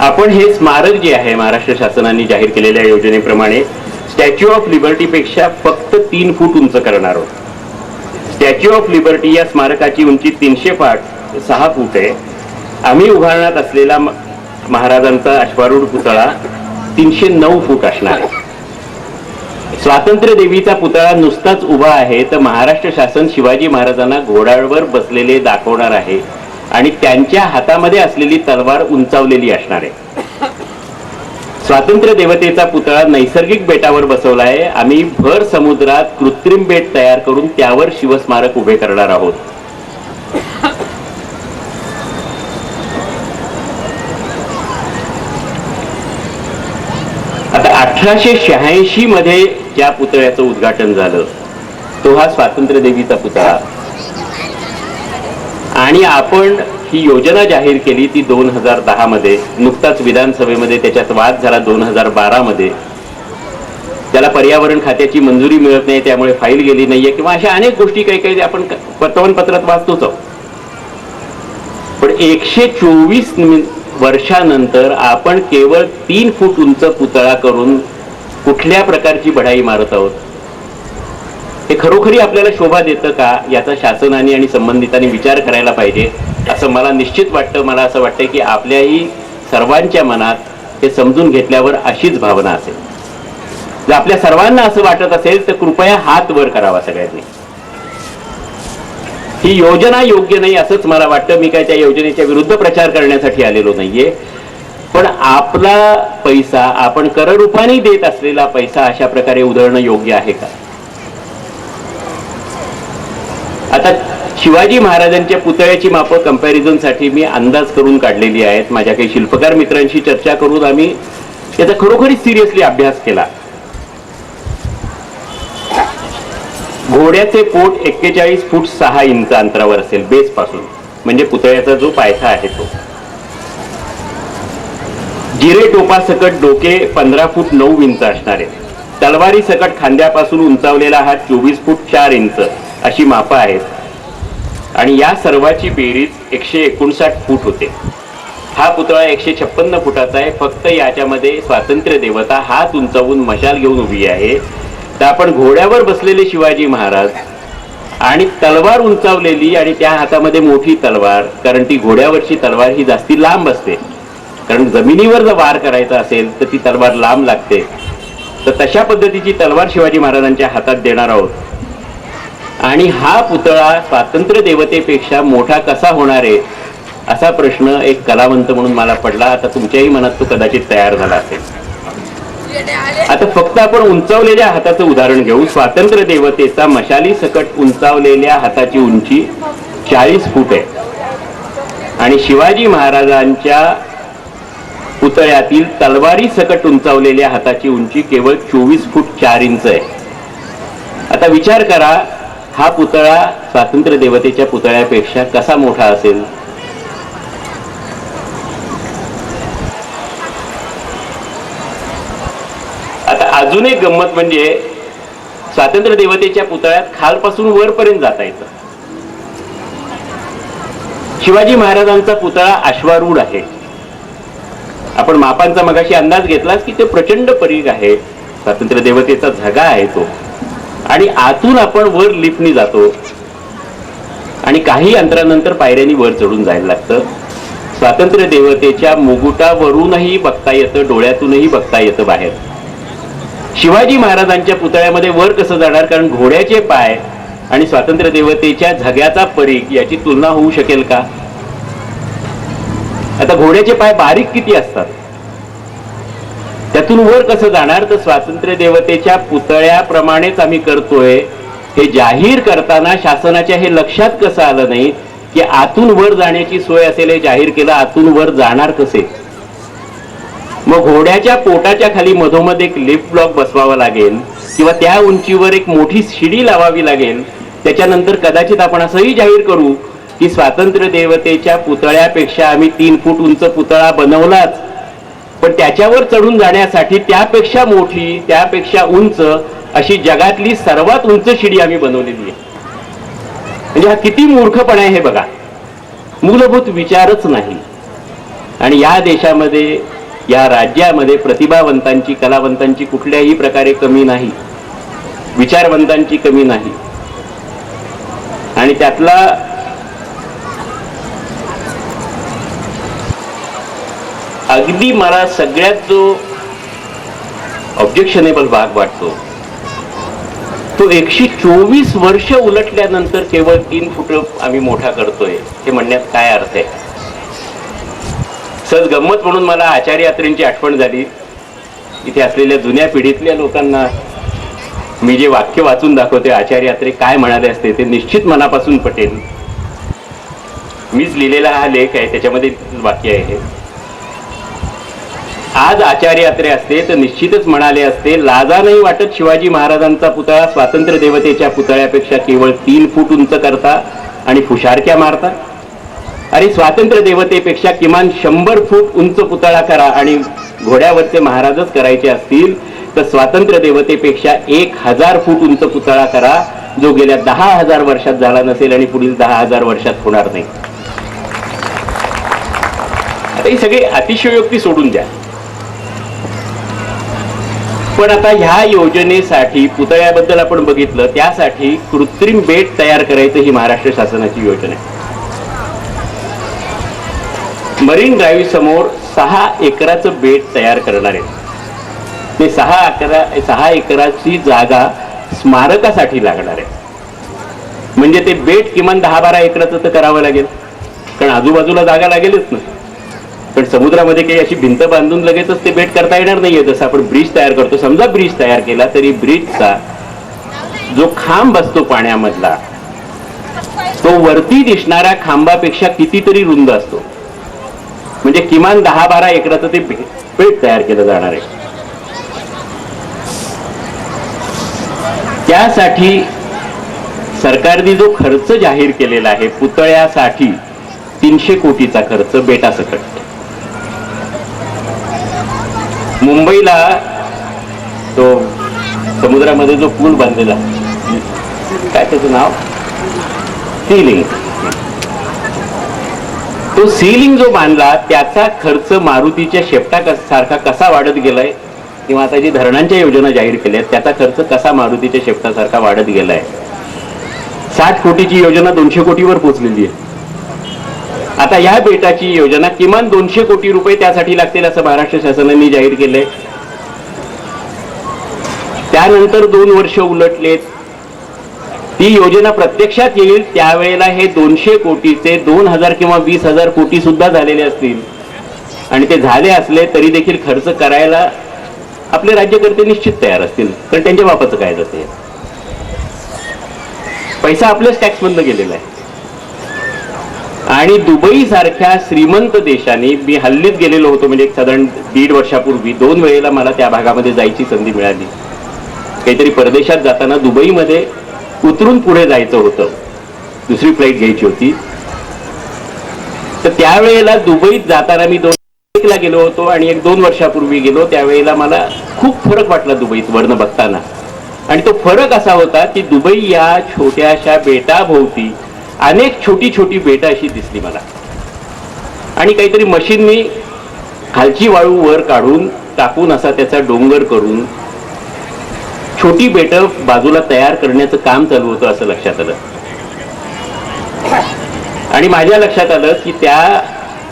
आपण हे स्मारक जे आहे महाराष्ट्र शासनाने जाहीर केलेल्या योजनेप्रमाणे स्टॅच्यू ऑफ लिबर्टीपेक्षा फक्त 3 फूट उंच करणार आहोत. स्टॅच्यू ऑफ लिबर्टी या स्मारकाची उंची 306 फूट आहे. आम्ही उभारण्यात असलेला महाराजांचा अश्वारूढ पुतळा 309 फूट असणार आहे. स्वातंत्र्य देवीचा पुतळा नुसताच उभा आहे तर महाराष्ट्र शासन शिवाजी महाराजांना घोड्यावर बसलेले दाखवणार आहे आणि त्यांच्या हातामध्ये असलेली तलवार उंचावलेली असणार आहे. स्वातंत्र्य देवतेचा पुतळा नैसर्गिक बेटावर बसवला आहे. आम्ही भर समुद्रात कृत्रिम बेट तयार करून त्यावर शिवस्मारक उभे करणार आहोत. आता 1886 मध्ये ज्या पुतळ्याचं उद्घाटन झालं तो हा स्वातंत्र्य देवीचा पुतळा, आणि आपण ही योजना जाहीर केली ती 2010 मध्ये. नुकताच विधानसभेमध्ये त्याच्यात वाद झाला 2012 मध्ये. त्याला पर्यावरण खात्याची मंजुरी मिळत नाही त्यामुळे फाईल गेली नाहीये किंवा अशा अनेक गोष्टी काही काही आपण वर्तमानपत्रात वाचतोच. पण 124 वर्षानंतर आपण केवळ 3 फूट उंच पुतळा करून कुठल्या प्रकारची बढाई मारत आहोत? हे खरोखरी आपल्याला शोभा देतं का याचा शासनाने आणि संबंधितांनी विचार करायला पाहिजे असं मला निश्चित वाटतं. मला असं वाटतं की आपल्याही सर्वांच्या मनात हे समजून घेतल्यावर अशीच भावना असेल. जर आपल्या सर्वांना असं वाटत असेल तर कृपया हात वर करावा सगळ्यांनी. ही योजना योग्य नाही असंच मला वाटतं. मी काय त्या योजनेच्या विरुद्ध प्रचार करण्यासाठी आलेलो नाहीये, पण आपला पैसा, आपण कररूपाने देत असलेला पैसा अशा प्रकारे उधळणं योग्य आहे का? आता शिवाजी महाराजांच्या पुतळ्याची मापं कंपॅरिझनसाठी मी अंदाज करून काढलेली आहेत. माझ्या काही शिल्पकार मित्रांशी चर्चा करून आम्ही याचा खरोखरी सिरियसली अभ्यास केला. घोड्याचे पोट 41 फूट 6 इंच अंतरावर असेल बेस पासून, म्हणजे पुतळ्याचा जो पायथा आहे तो. जिरे टोपा सकट डोके 15 फूट 9 इंच असणार आहे. तलवारी सकट खांद्यापासून उंचावलेला हा 24 फूट 4 इंच अशी मापं आहेत. आणि या सर्वाची बेरीज 159 फूट होते. हा पुतळा 156 फुटाचा आहे. फक्त याच्यामध्ये स्वातंत्र्य देवता हात उंचावून मशाल घेऊन उभी आहे. तर आपण घोड्यावर बसलेले शिवाजी महाराज आणि तलवार उंचावलेली आणि त्या हातामध्ये मोठी तलवार, कारण ती घोड्यावरची तलवार ही जास्ती लांब असते, कारण जमिनीवर जर वार करायचा असेल तर ती तलवार लांब लागते. तर तशा पद्धतीची तलवार शिवाजी महाराजांच्या हातात देणार आहोत. आणि हा पुतळा स्वातंत्र्य देवतेपेक्षा मोठा कसा होणार आहे असा प्रश्न एक कलावंत म्हणून मला पडला. आता तुमच्याही मनात तो कदाचित तयार झाला असेल. आता फक्त आपण उंचावलेल्या हाताचं उदाहरण घेऊ. स्वातंत्र्य देवतेचा मशाली सकट उंचावलेल्या हाताची उंची 40 फूट आहे आणि शिवाजी महाराजांच्या पुतळ्यातील तलवारी सकट उंचावलेल्या हाताची उंची केवळ 24 फूट 4 इंच आहे. आता विचार करा, हा पुतळा स्वातंत्र्य देवतेच्या पुतळ्यापेक्षा कसा मोठा असेल? आता अजून एक गंमत म्हणजे स्वातंत्र्य देवतेच्या पुतळ्यात खालपासून वरपर्यंत जाता येतं. शिवाजी महाराजांचा पुतळा अश्वारूढ आहे. आपण मापांचा मगाशी अंदाज घेतलाच की ते प्रचंड परीघ आहे. स्वातंत्र्य देवतेचा झगा आहे तो, आणि आतून आपण वर लिफ्टनी जातो आणि काही अंतरानंतर पायऱ्यांनी वर चढून जायला लागतं. स्वातंत्र्य देवतेच्या मुकुटावरूनही बघता येतं, डोळ्यातूनही बघता येतं बाहेर. शिवाजी महाराजांच्या पुतळ्यामध्ये वर कसं जाणार? कारण घोड्याचे पाय आणि स्वातंत्र्य देवतेच्या झग्याचा परीघ याची तुलना होऊ शकेल का? आता घोड्याचे पाय बारीक किती असतात, त्यातून वर कसं जाणार? तर स्वातंत्र्य देवतेच्या पुतळ्याप्रमाणेच आम्ही करतोय. हे जाहीर करताना शासनाच्या हे लक्षात कसं आलं नाही की आतून वर जाण्याची सोय असेल? हे जाहीर केलं, आतून वर जाणार कसे? मग घोड्याच्या पोटाच्या खाली मधोमध एक लिफ्ट ब्लॉक बसवावा लागेल किंवा त्या उंचीवर एक मोठी शिडी लावावी लागेल. त्याच्यानंतर कदाचित आपण असंही जाहीर करू की स्वातंत्र्य देवतेच्या पुतळ्यापेक्षा आम्ही 3 फूट उंच पुतळा बनवलाच, पण त्याच्यावर चढून जाण्यासाठी त्यापेक्षा मोठी, त्यापेक्षा उंच अशी जगातली सर्वात उंच शिडी आम्ही बनवलेली आहे. म्हणजे हा किती मूर्खपणा आहे हे बघा. मूलभूत विचारच नाही. आणि या देशामध्ये, या राज्यामध्ये प्रतिभावंतांची, कलावंतांची कुठल्याही प्रकारे कमी नाही, विचारवंतांची कमी नाही. आणि त्यातला अगदी मला सगळ्यात जो ऑब्जेक्शनेबल भाग वाटतो तो 124 वर्ष उलटल्यानंतर केवळ 3 फूट आम्ही मोठा करतोय हे म्हणण्यात काय अर्थ आहे. सहज गंमत म्हणून मला आचार्य यात्रेंची आठवण झाली. इथे असलेल्या जुन्या पिढीतल्या लोकांना मी जे वाक्य वाचून दाखवते, आचार्य यात्रे काय म्हणाले असते ते निश्चित मनापासून पटेल. मीच लिहिलेला हा लेख आहे, त्याच्यामध्ये वाक्य आहे हे. आज आचार्य यात्रे असते तर निश्चितच म्हणाले असते, लाजा नाही वाटत शिवाजी महाराजांचा पुतळा स्वातंत्र्य देवतेच्या पुतळ्यापेक्षा केवळ 3 फूट उंच करता आणि फुशारक्या मारता. अरे स्वातंत्र्य देवतेपेक्षा किमान 100 फूट उंच पुतळा करा आणि घोड्यावरचे महाराजच करायचे असतील तर स्वातंत्र्य देवतेपेक्षा 1000 फूट उंच पुतळा करा, जो गेल्या 10,000 वर्षात झाला नसेल आणि पुढील 10,000 वर्षात होणार नाही. आता ही सगळी अतिशयोक्ती सोडून द्या. पण आता ह्या योजनेसाठी, पुतळ्याबद्दल आपण बघितलं, त्यासाठी कृत्रिम बेट तयार करायचं ही महाराष्ट्र शासनाची योजना आहे. मरीन ड्राईव्ह समोर 6 एकराचं बेट तयार करणार आहे. ते 6 एकराची जागा स्मारकासाठी लागणार आहे. म्हणजे ते बेट किमान 10-12 एकराचं तर करावं लागेल, कारण आजूबाजूला जागा लागेलच ना. पण समुद्रामध्ये काही अशी भिंत बांधून लगेचच ते बेट करता येणार नाहीये. जसं आपण ब्रिज तयार करतो, समजा ब्रिज तयार केला तरी ब्रिजचा जो खांब असतो पाण्यामधला तो वरती दिसणाऱ्या खांबापेक्षा कितीतरी रुंद असतो. म्हणजे किमान 10-12 एकराचं ते बेट तयार केलं जाणार आहे. त्यासाठी सरकारने जो खर्च जाहीर केलेला आहे पुतळ्यासाठी 300 कोटीचा खर्च बेटासकट. मुंबईला तो समुद्रामध्ये जो पूल बांधलेला, काय त्याचं नाव, सी लिंक, तो सी लिंक जो बांधला त्याचा खर्च मारुतीच्या शेपटा सारखा कसा वाढत गेलाय, किंवा आता जी धरणांच्या योजना जाहीर केल्या त्याचा खर्च कसा मारुतीच्या शेपटासारखा वाढत गेलाय. 60 कोटीची योजना 200 कोटीवर पोहोचलेली आहे. आता ह्या बेटाची योजना किमान 200 कोटी रुपये त्यासाठी लागतील असं महाराष्ट्र शासनाने जाहीर केलंय. त्यानंतर 2 वर्ष उलटलेत, ती योजना प्रत्यक्षात येईल त्यावेळेला हे 200 कोटीचे 2000 किंवा 20,000 कोटी सुद्धा झालेले असतील. आणि ते झाले असले तरी देखील खर्च करायला आपले राज्यकर्ते निश्चित तयार असतील, कारण त्यांच्या बापाचं काय जाते, पैसा आपल्याच टॅक्स बंद गेलेला आहे. आणि दुबई सारख्या श्रीमंत देशाने, मी हल्लीच गेलेलो होतो, म्हणजे साधारण 1.5 वर्षापूर्वी 2 वेळेला मला त्या भागामध्ये जायची संधी मिळाली. काहीतरी परदेशात जाताना दुबईमध्ये उतरून पुढे जायचं होतं, दुसरी फ्लाईट घ्यायची होती. तर त्यावेळेला दुबईत जाताना मी 2001ला गेलो होतो आणि 1-2 वर्षापूर्वी गेलो, त्यावेळेला मला खूप फरक वाटला दुबईत वरनं बघताना. आणि तो फरक असा होता की दुबई या छोट्याशा बेटाभोवती अनेक छोटी छोटी बेट अशी दिसली मला. आणि काहीतरी मशीननी खालची वाळू वर काढून टाकून असा त्याचा डोंगर करून छोटी बेट बाजूला तयार करण्याचं काम चालू होतं असं लक्षात आलं. आणि माझ्या लक्षात आलं की त्या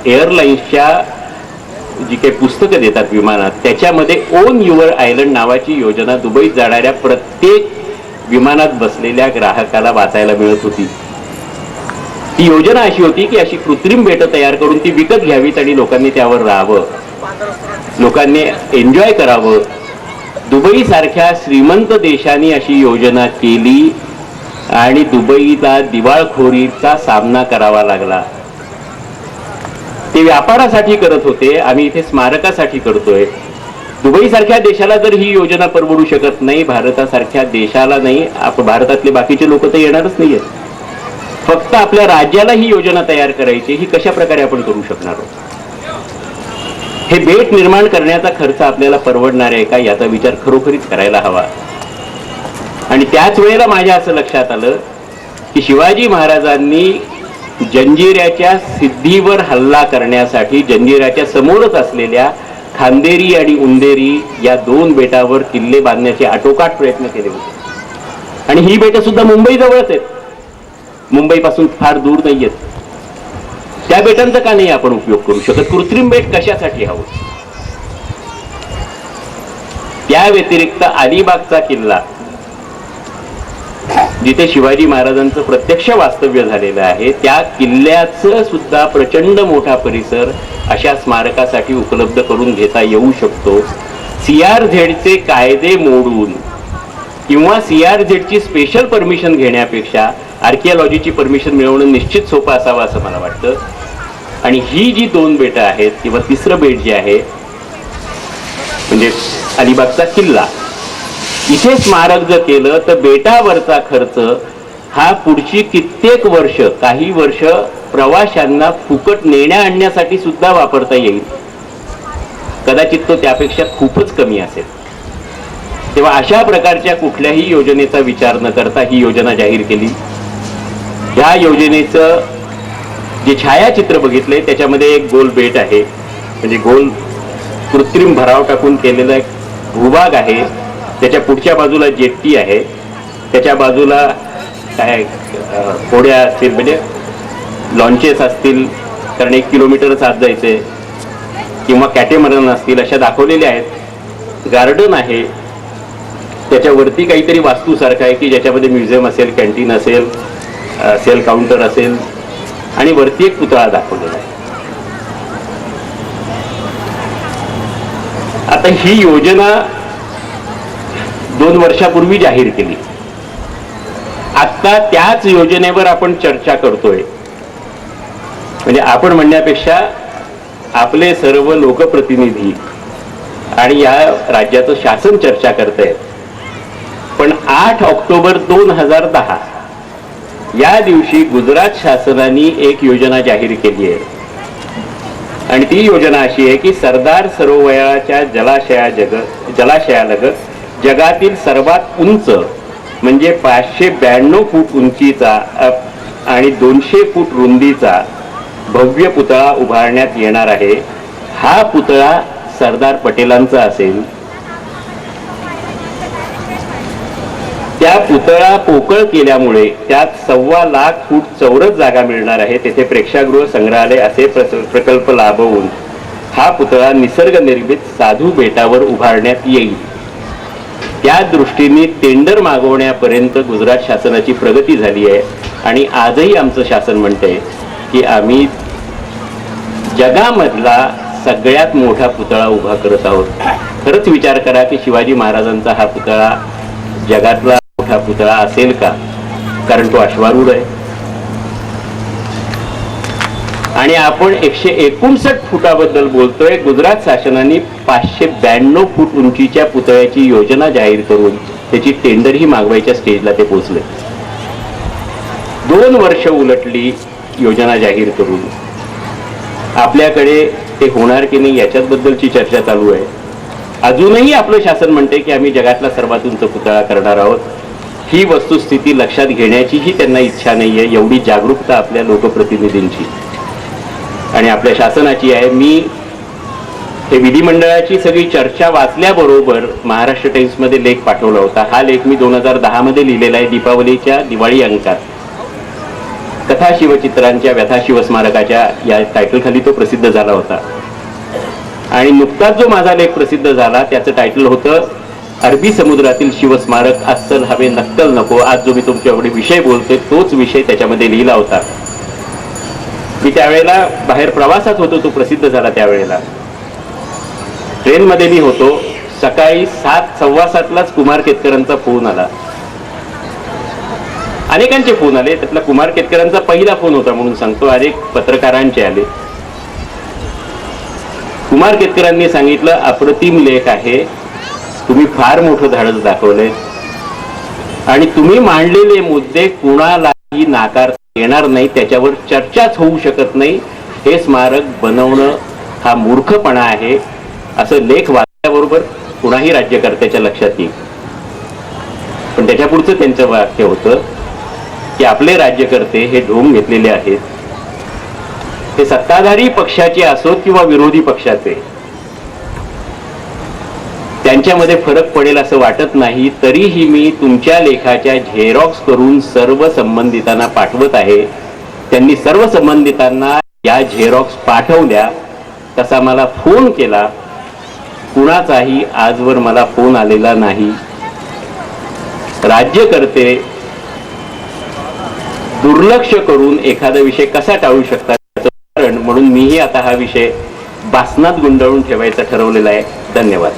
एअरलाइन्सच्या जी काही पुस्तकं देतात विमानात, त्याच्यामध्ये ओन युअर आयलंड नावाची योजना दुबईत जाणाऱ्या प्रत्येक विमानात बसलेल्या ग्राहकाला वाचायला मिळत होती. ती योजना अशी होती की अशी कृत्रिम बेट तयार करून ती विकत घ्यावीत आणि लोकांनी त्यावर राहावं, लोकांनी एन्जॉय करावं. दुबई सारख्या श्रीमंत देशांनी अशी योजना केली आणि दुबईला दिवाळखोरीचा सामना करावा लागला. ते व्यापारासाठी करत होते, आम्ही इथे स्मारकासाठी करतोय. दुबई सारख्या देशाला जर ही योजना परवडू शकत नाही, भारतासारख्या देशाला नाही, भारतातले बाकीचे लोक तर येणारच नाहीयेत. फक्त आपल्या राज्याला ही योजना तयार करायची, ही कशा प्रकारे आपण करू शकणार आहोत. हे बेट निर्माण करण्याचा खर्च आपल्याला परवडणार आहे का याचा विचार खरोखरीच करायला हवा. आणि त्याच वेळेला माझ्या असं लक्षात आलं की शिवाजी महाराजांनी जंजिऱ्याच्या सिद्धीवर हल्ला करण्यासाठी जंजिऱ्याच्या समोरच असलेल्या खांदेरी आणि उंदेरी या 2 बेटावर किल्ले बांधण्याचे आटोकाट प्रयत्न केले होते. आणि ही बेटं सुद्धा मुंबई जवळच आहेत, मुंबईपासून फार दूर नाही आहेत. त्या बेटांचा का नाही आपण उपयोग करू शकत? कृत्रिम बेट कशासाठी हवं? त्या व्यतिरिक्त अलिबागचा किल्ला, जिथे शिवाजी महाराजांचं प्रत्यक्ष वास्तव्य झालेलं आहे, त्या किल्ल्याचं सुद्धा प्रचंड मोठा परिसर अशा स्मारकासाठी उपलब्ध करून घेता येऊ शकतो. CRZचे कायदे मोडून किंवा CRZची स्पेशल परमिशन घेण्यापेक्षा आर्किओलॉजीची परमिशन मिळवणं निश्चित सोपं असावं असं मला वाटतं. आणि ही जी 2 बेटं आहेत किंवा तिसरं बेट जे आहे म्हणजे अलिबागचा किल्ला, इथे स्मारक जर केलं तर बेटावरचा खर्च हा पुढची कित्येक वर्ष, काही वर्ष प्रवाशांना फुकट नेण्या आणण्यासाठी सुद्धा वापरता येईल. कदाचित तो त्यापेक्षा खूपच कमी असेल. तेव्हा अशा प्रकारच्या कुठल्याही योजनेचा विचार न करता ही योजना जाहीर केली. ह्या योजनेचं जे छायाचित्र बघितलंय त्याच्यामध्ये एक गोल बेट आहे, म्हणजे गोल कृत्रिम भराव टाकून केलेला एक भूभाग आहे. त्याच्या पुढच्या बाजूला जेट्टी आहे, त्याच्या बाजूला काय होड्या असतील, म्हणजे लॉन्चेस असतील, कारण 1 किलोमीटरच आत जायचे, किंवा कॅटेमरन असतील अशा दाखवलेल्या आहेत. गार्डन आहे, त्याच्यावरती काहीतरी वास्तूसारखं आहे की ज्याच्यामध्ये म्युझियम असेल, कॅन्टीन असेल, सेल काउंटर असेल, आणि वरती एक पुतळा दाखवलेला आहे. आता ही योजना 2 वर्षापूर्वी जाहीर केली. आता त्याच योजनेवर आपण चर्चा करतोय. म्हणजे आपण म्हणण्यापेक्षा आपले सर्व लोकप्रतिनिधी आणि या राज्याचं शासन चर्चा करतंय. पण 8 ऑक्टोबर 2010 या दिवशी गुजरात शासनाने एक योजना जाहीर केली आहे. आणि ती योजना अशी आहे की सरदार सरोवराच्या जलाशयालगत जगातील सर्वात उंच म्हणजे 592 फूट उंचीचा आणि 200 फूट रुंदीचा भव्य पुतळा उभारण्यात येणार आहे. हा पुतळा सरदार पटेलांचा असेल. त्या पुतळा पोकळ केल्यामुळे त्यात 1.25 लाख फूट चौरस जागा मिळणार आहे. तेथे प्रेक्षागृह, संग्रहालय असे प्रकल्प लाभवून हा पुतळा निसर्ग निर्मित साधू बेटावर उभारण्यात येईल. त्या दृष्टीने टेंडर मागवण्यापर्यंत गुजरात शासनाची प्रगती झाली आहे. आणि आजही आमचं शासन म्हणते की आम्ही जगामधला सगळ्यात मोठा पुतळा उभा करत आहोत. खरंच विचार करा की शिवाजी महाराजांचा हा पुतळा जगातला मोठा पुतळा असेल का? कारण तो अश्वारूढ आहे. आणि आपण 159 फुटाबद्दल बोलतोय. गुजरात शासनाने 592 फूट उंचीच्या पुतळ्याची योजना जाहीर करून त्याची टेंडरही मागवायच्या स्टेजला ते पोहोचले. 2 वर्ष उलटली योजना जाहीर करून. आपल्याकडे ते होणार की नाही याच्याबद्दलची चर्चा चालू आहे. अजूनही आपलं शासन म्हणते की आम्ही जगातला सर्वात उंच पुतळा करणार आहोत. ही वस्तुस्थिती लक्षात घेण्याचीही त्यांना इच्छा नाहीये. एवढी जागरूकता आपल्या लोकप्रतिनिधींची आणि आपल्या शासनाची आहे. मी हे विधिमंडळाची सगळी चर्चा वाचल्याबरोबर महाराष्ट्र टाइम्समध्ये लेख पाठवला होता. हा लेख मी 2010 मध्ये लिहिलेला आहे. दीपावलीच्या दिवाळी अंकात कथा शिवचित्रांच्या व्यथा शिवस्मारकाच्या या टायटल खाली तो प्रसिद्ध झाला होता. आणि नुकताच जो माझा लेख प्रसिद्ध झाला त्याचं टायटल होतं अरबी समुद्रातील शिवस्मारक अस्सल हवे नक्कल नको. आज जो मी तुमच्याकडे विषय बोलतोय तोच विषय त्याच्यामध्ये लिहिला होता. मी त्यावेळेला बाहेर प्रवासात होतो, तो प्रसिद्ध झाला त्यावेळेला. ट्रेनमध्ये मी होतो. सकाळी 7:15 कुमार केतकरांचा फोन आला. अनेकांचे फोन आले, त्यातला कुमार केतकरांचा पहिला फोन होता म्हणून सांगतो. अनेक पत्रकारांचे आले. कुमार केतकरांनी सांगितलं, अप्रतिम लेख आहे, तुम्ही फार मोठं धाडस दाखवलंय आणि तुम्ही मांडलेले मुद्दे कुणालाही नाकारता येणार नाही, त्याच्यावर चर्चाच होऊ शकत नाही. हे स्मारक बनवणं हा मूर्खपणा आहे. असं लेख वाचल्याबरोबर कुणाही राज्यकर्त्याच्या लक्षात येईल. पण त्याच्या पुढचं त्यांचं वाक्य होतं की आपले राज्यकर्ते हे ढोंग घेतलेले आहेत. ते सत्ताधारी पक्षाचे असोत किंवा विरोधी पक्षाचे, त्यांच्यामध्ये फरक पडेल असं वाटत नाही. तरीही मी तुमच्या लेखाच्या झेरॉक्स करून सर्व संबंधितांना पाठवत आहे. त्यांनी सर्व संबंधितांना या झेरॉक्स पाठवल्या. तसा मला फोन केला, कुणाचाही आजवर मला फोन आलेला नाही. राज्यकर्ते दुर्लक्ष करून एखादा विषय कसा टाळू शकतात याचं उदाहरण म्हणून मीही आता हा विषय बासनात गुंडाळून ठेवायचा ठरवलेला आहे. धन्यवाद.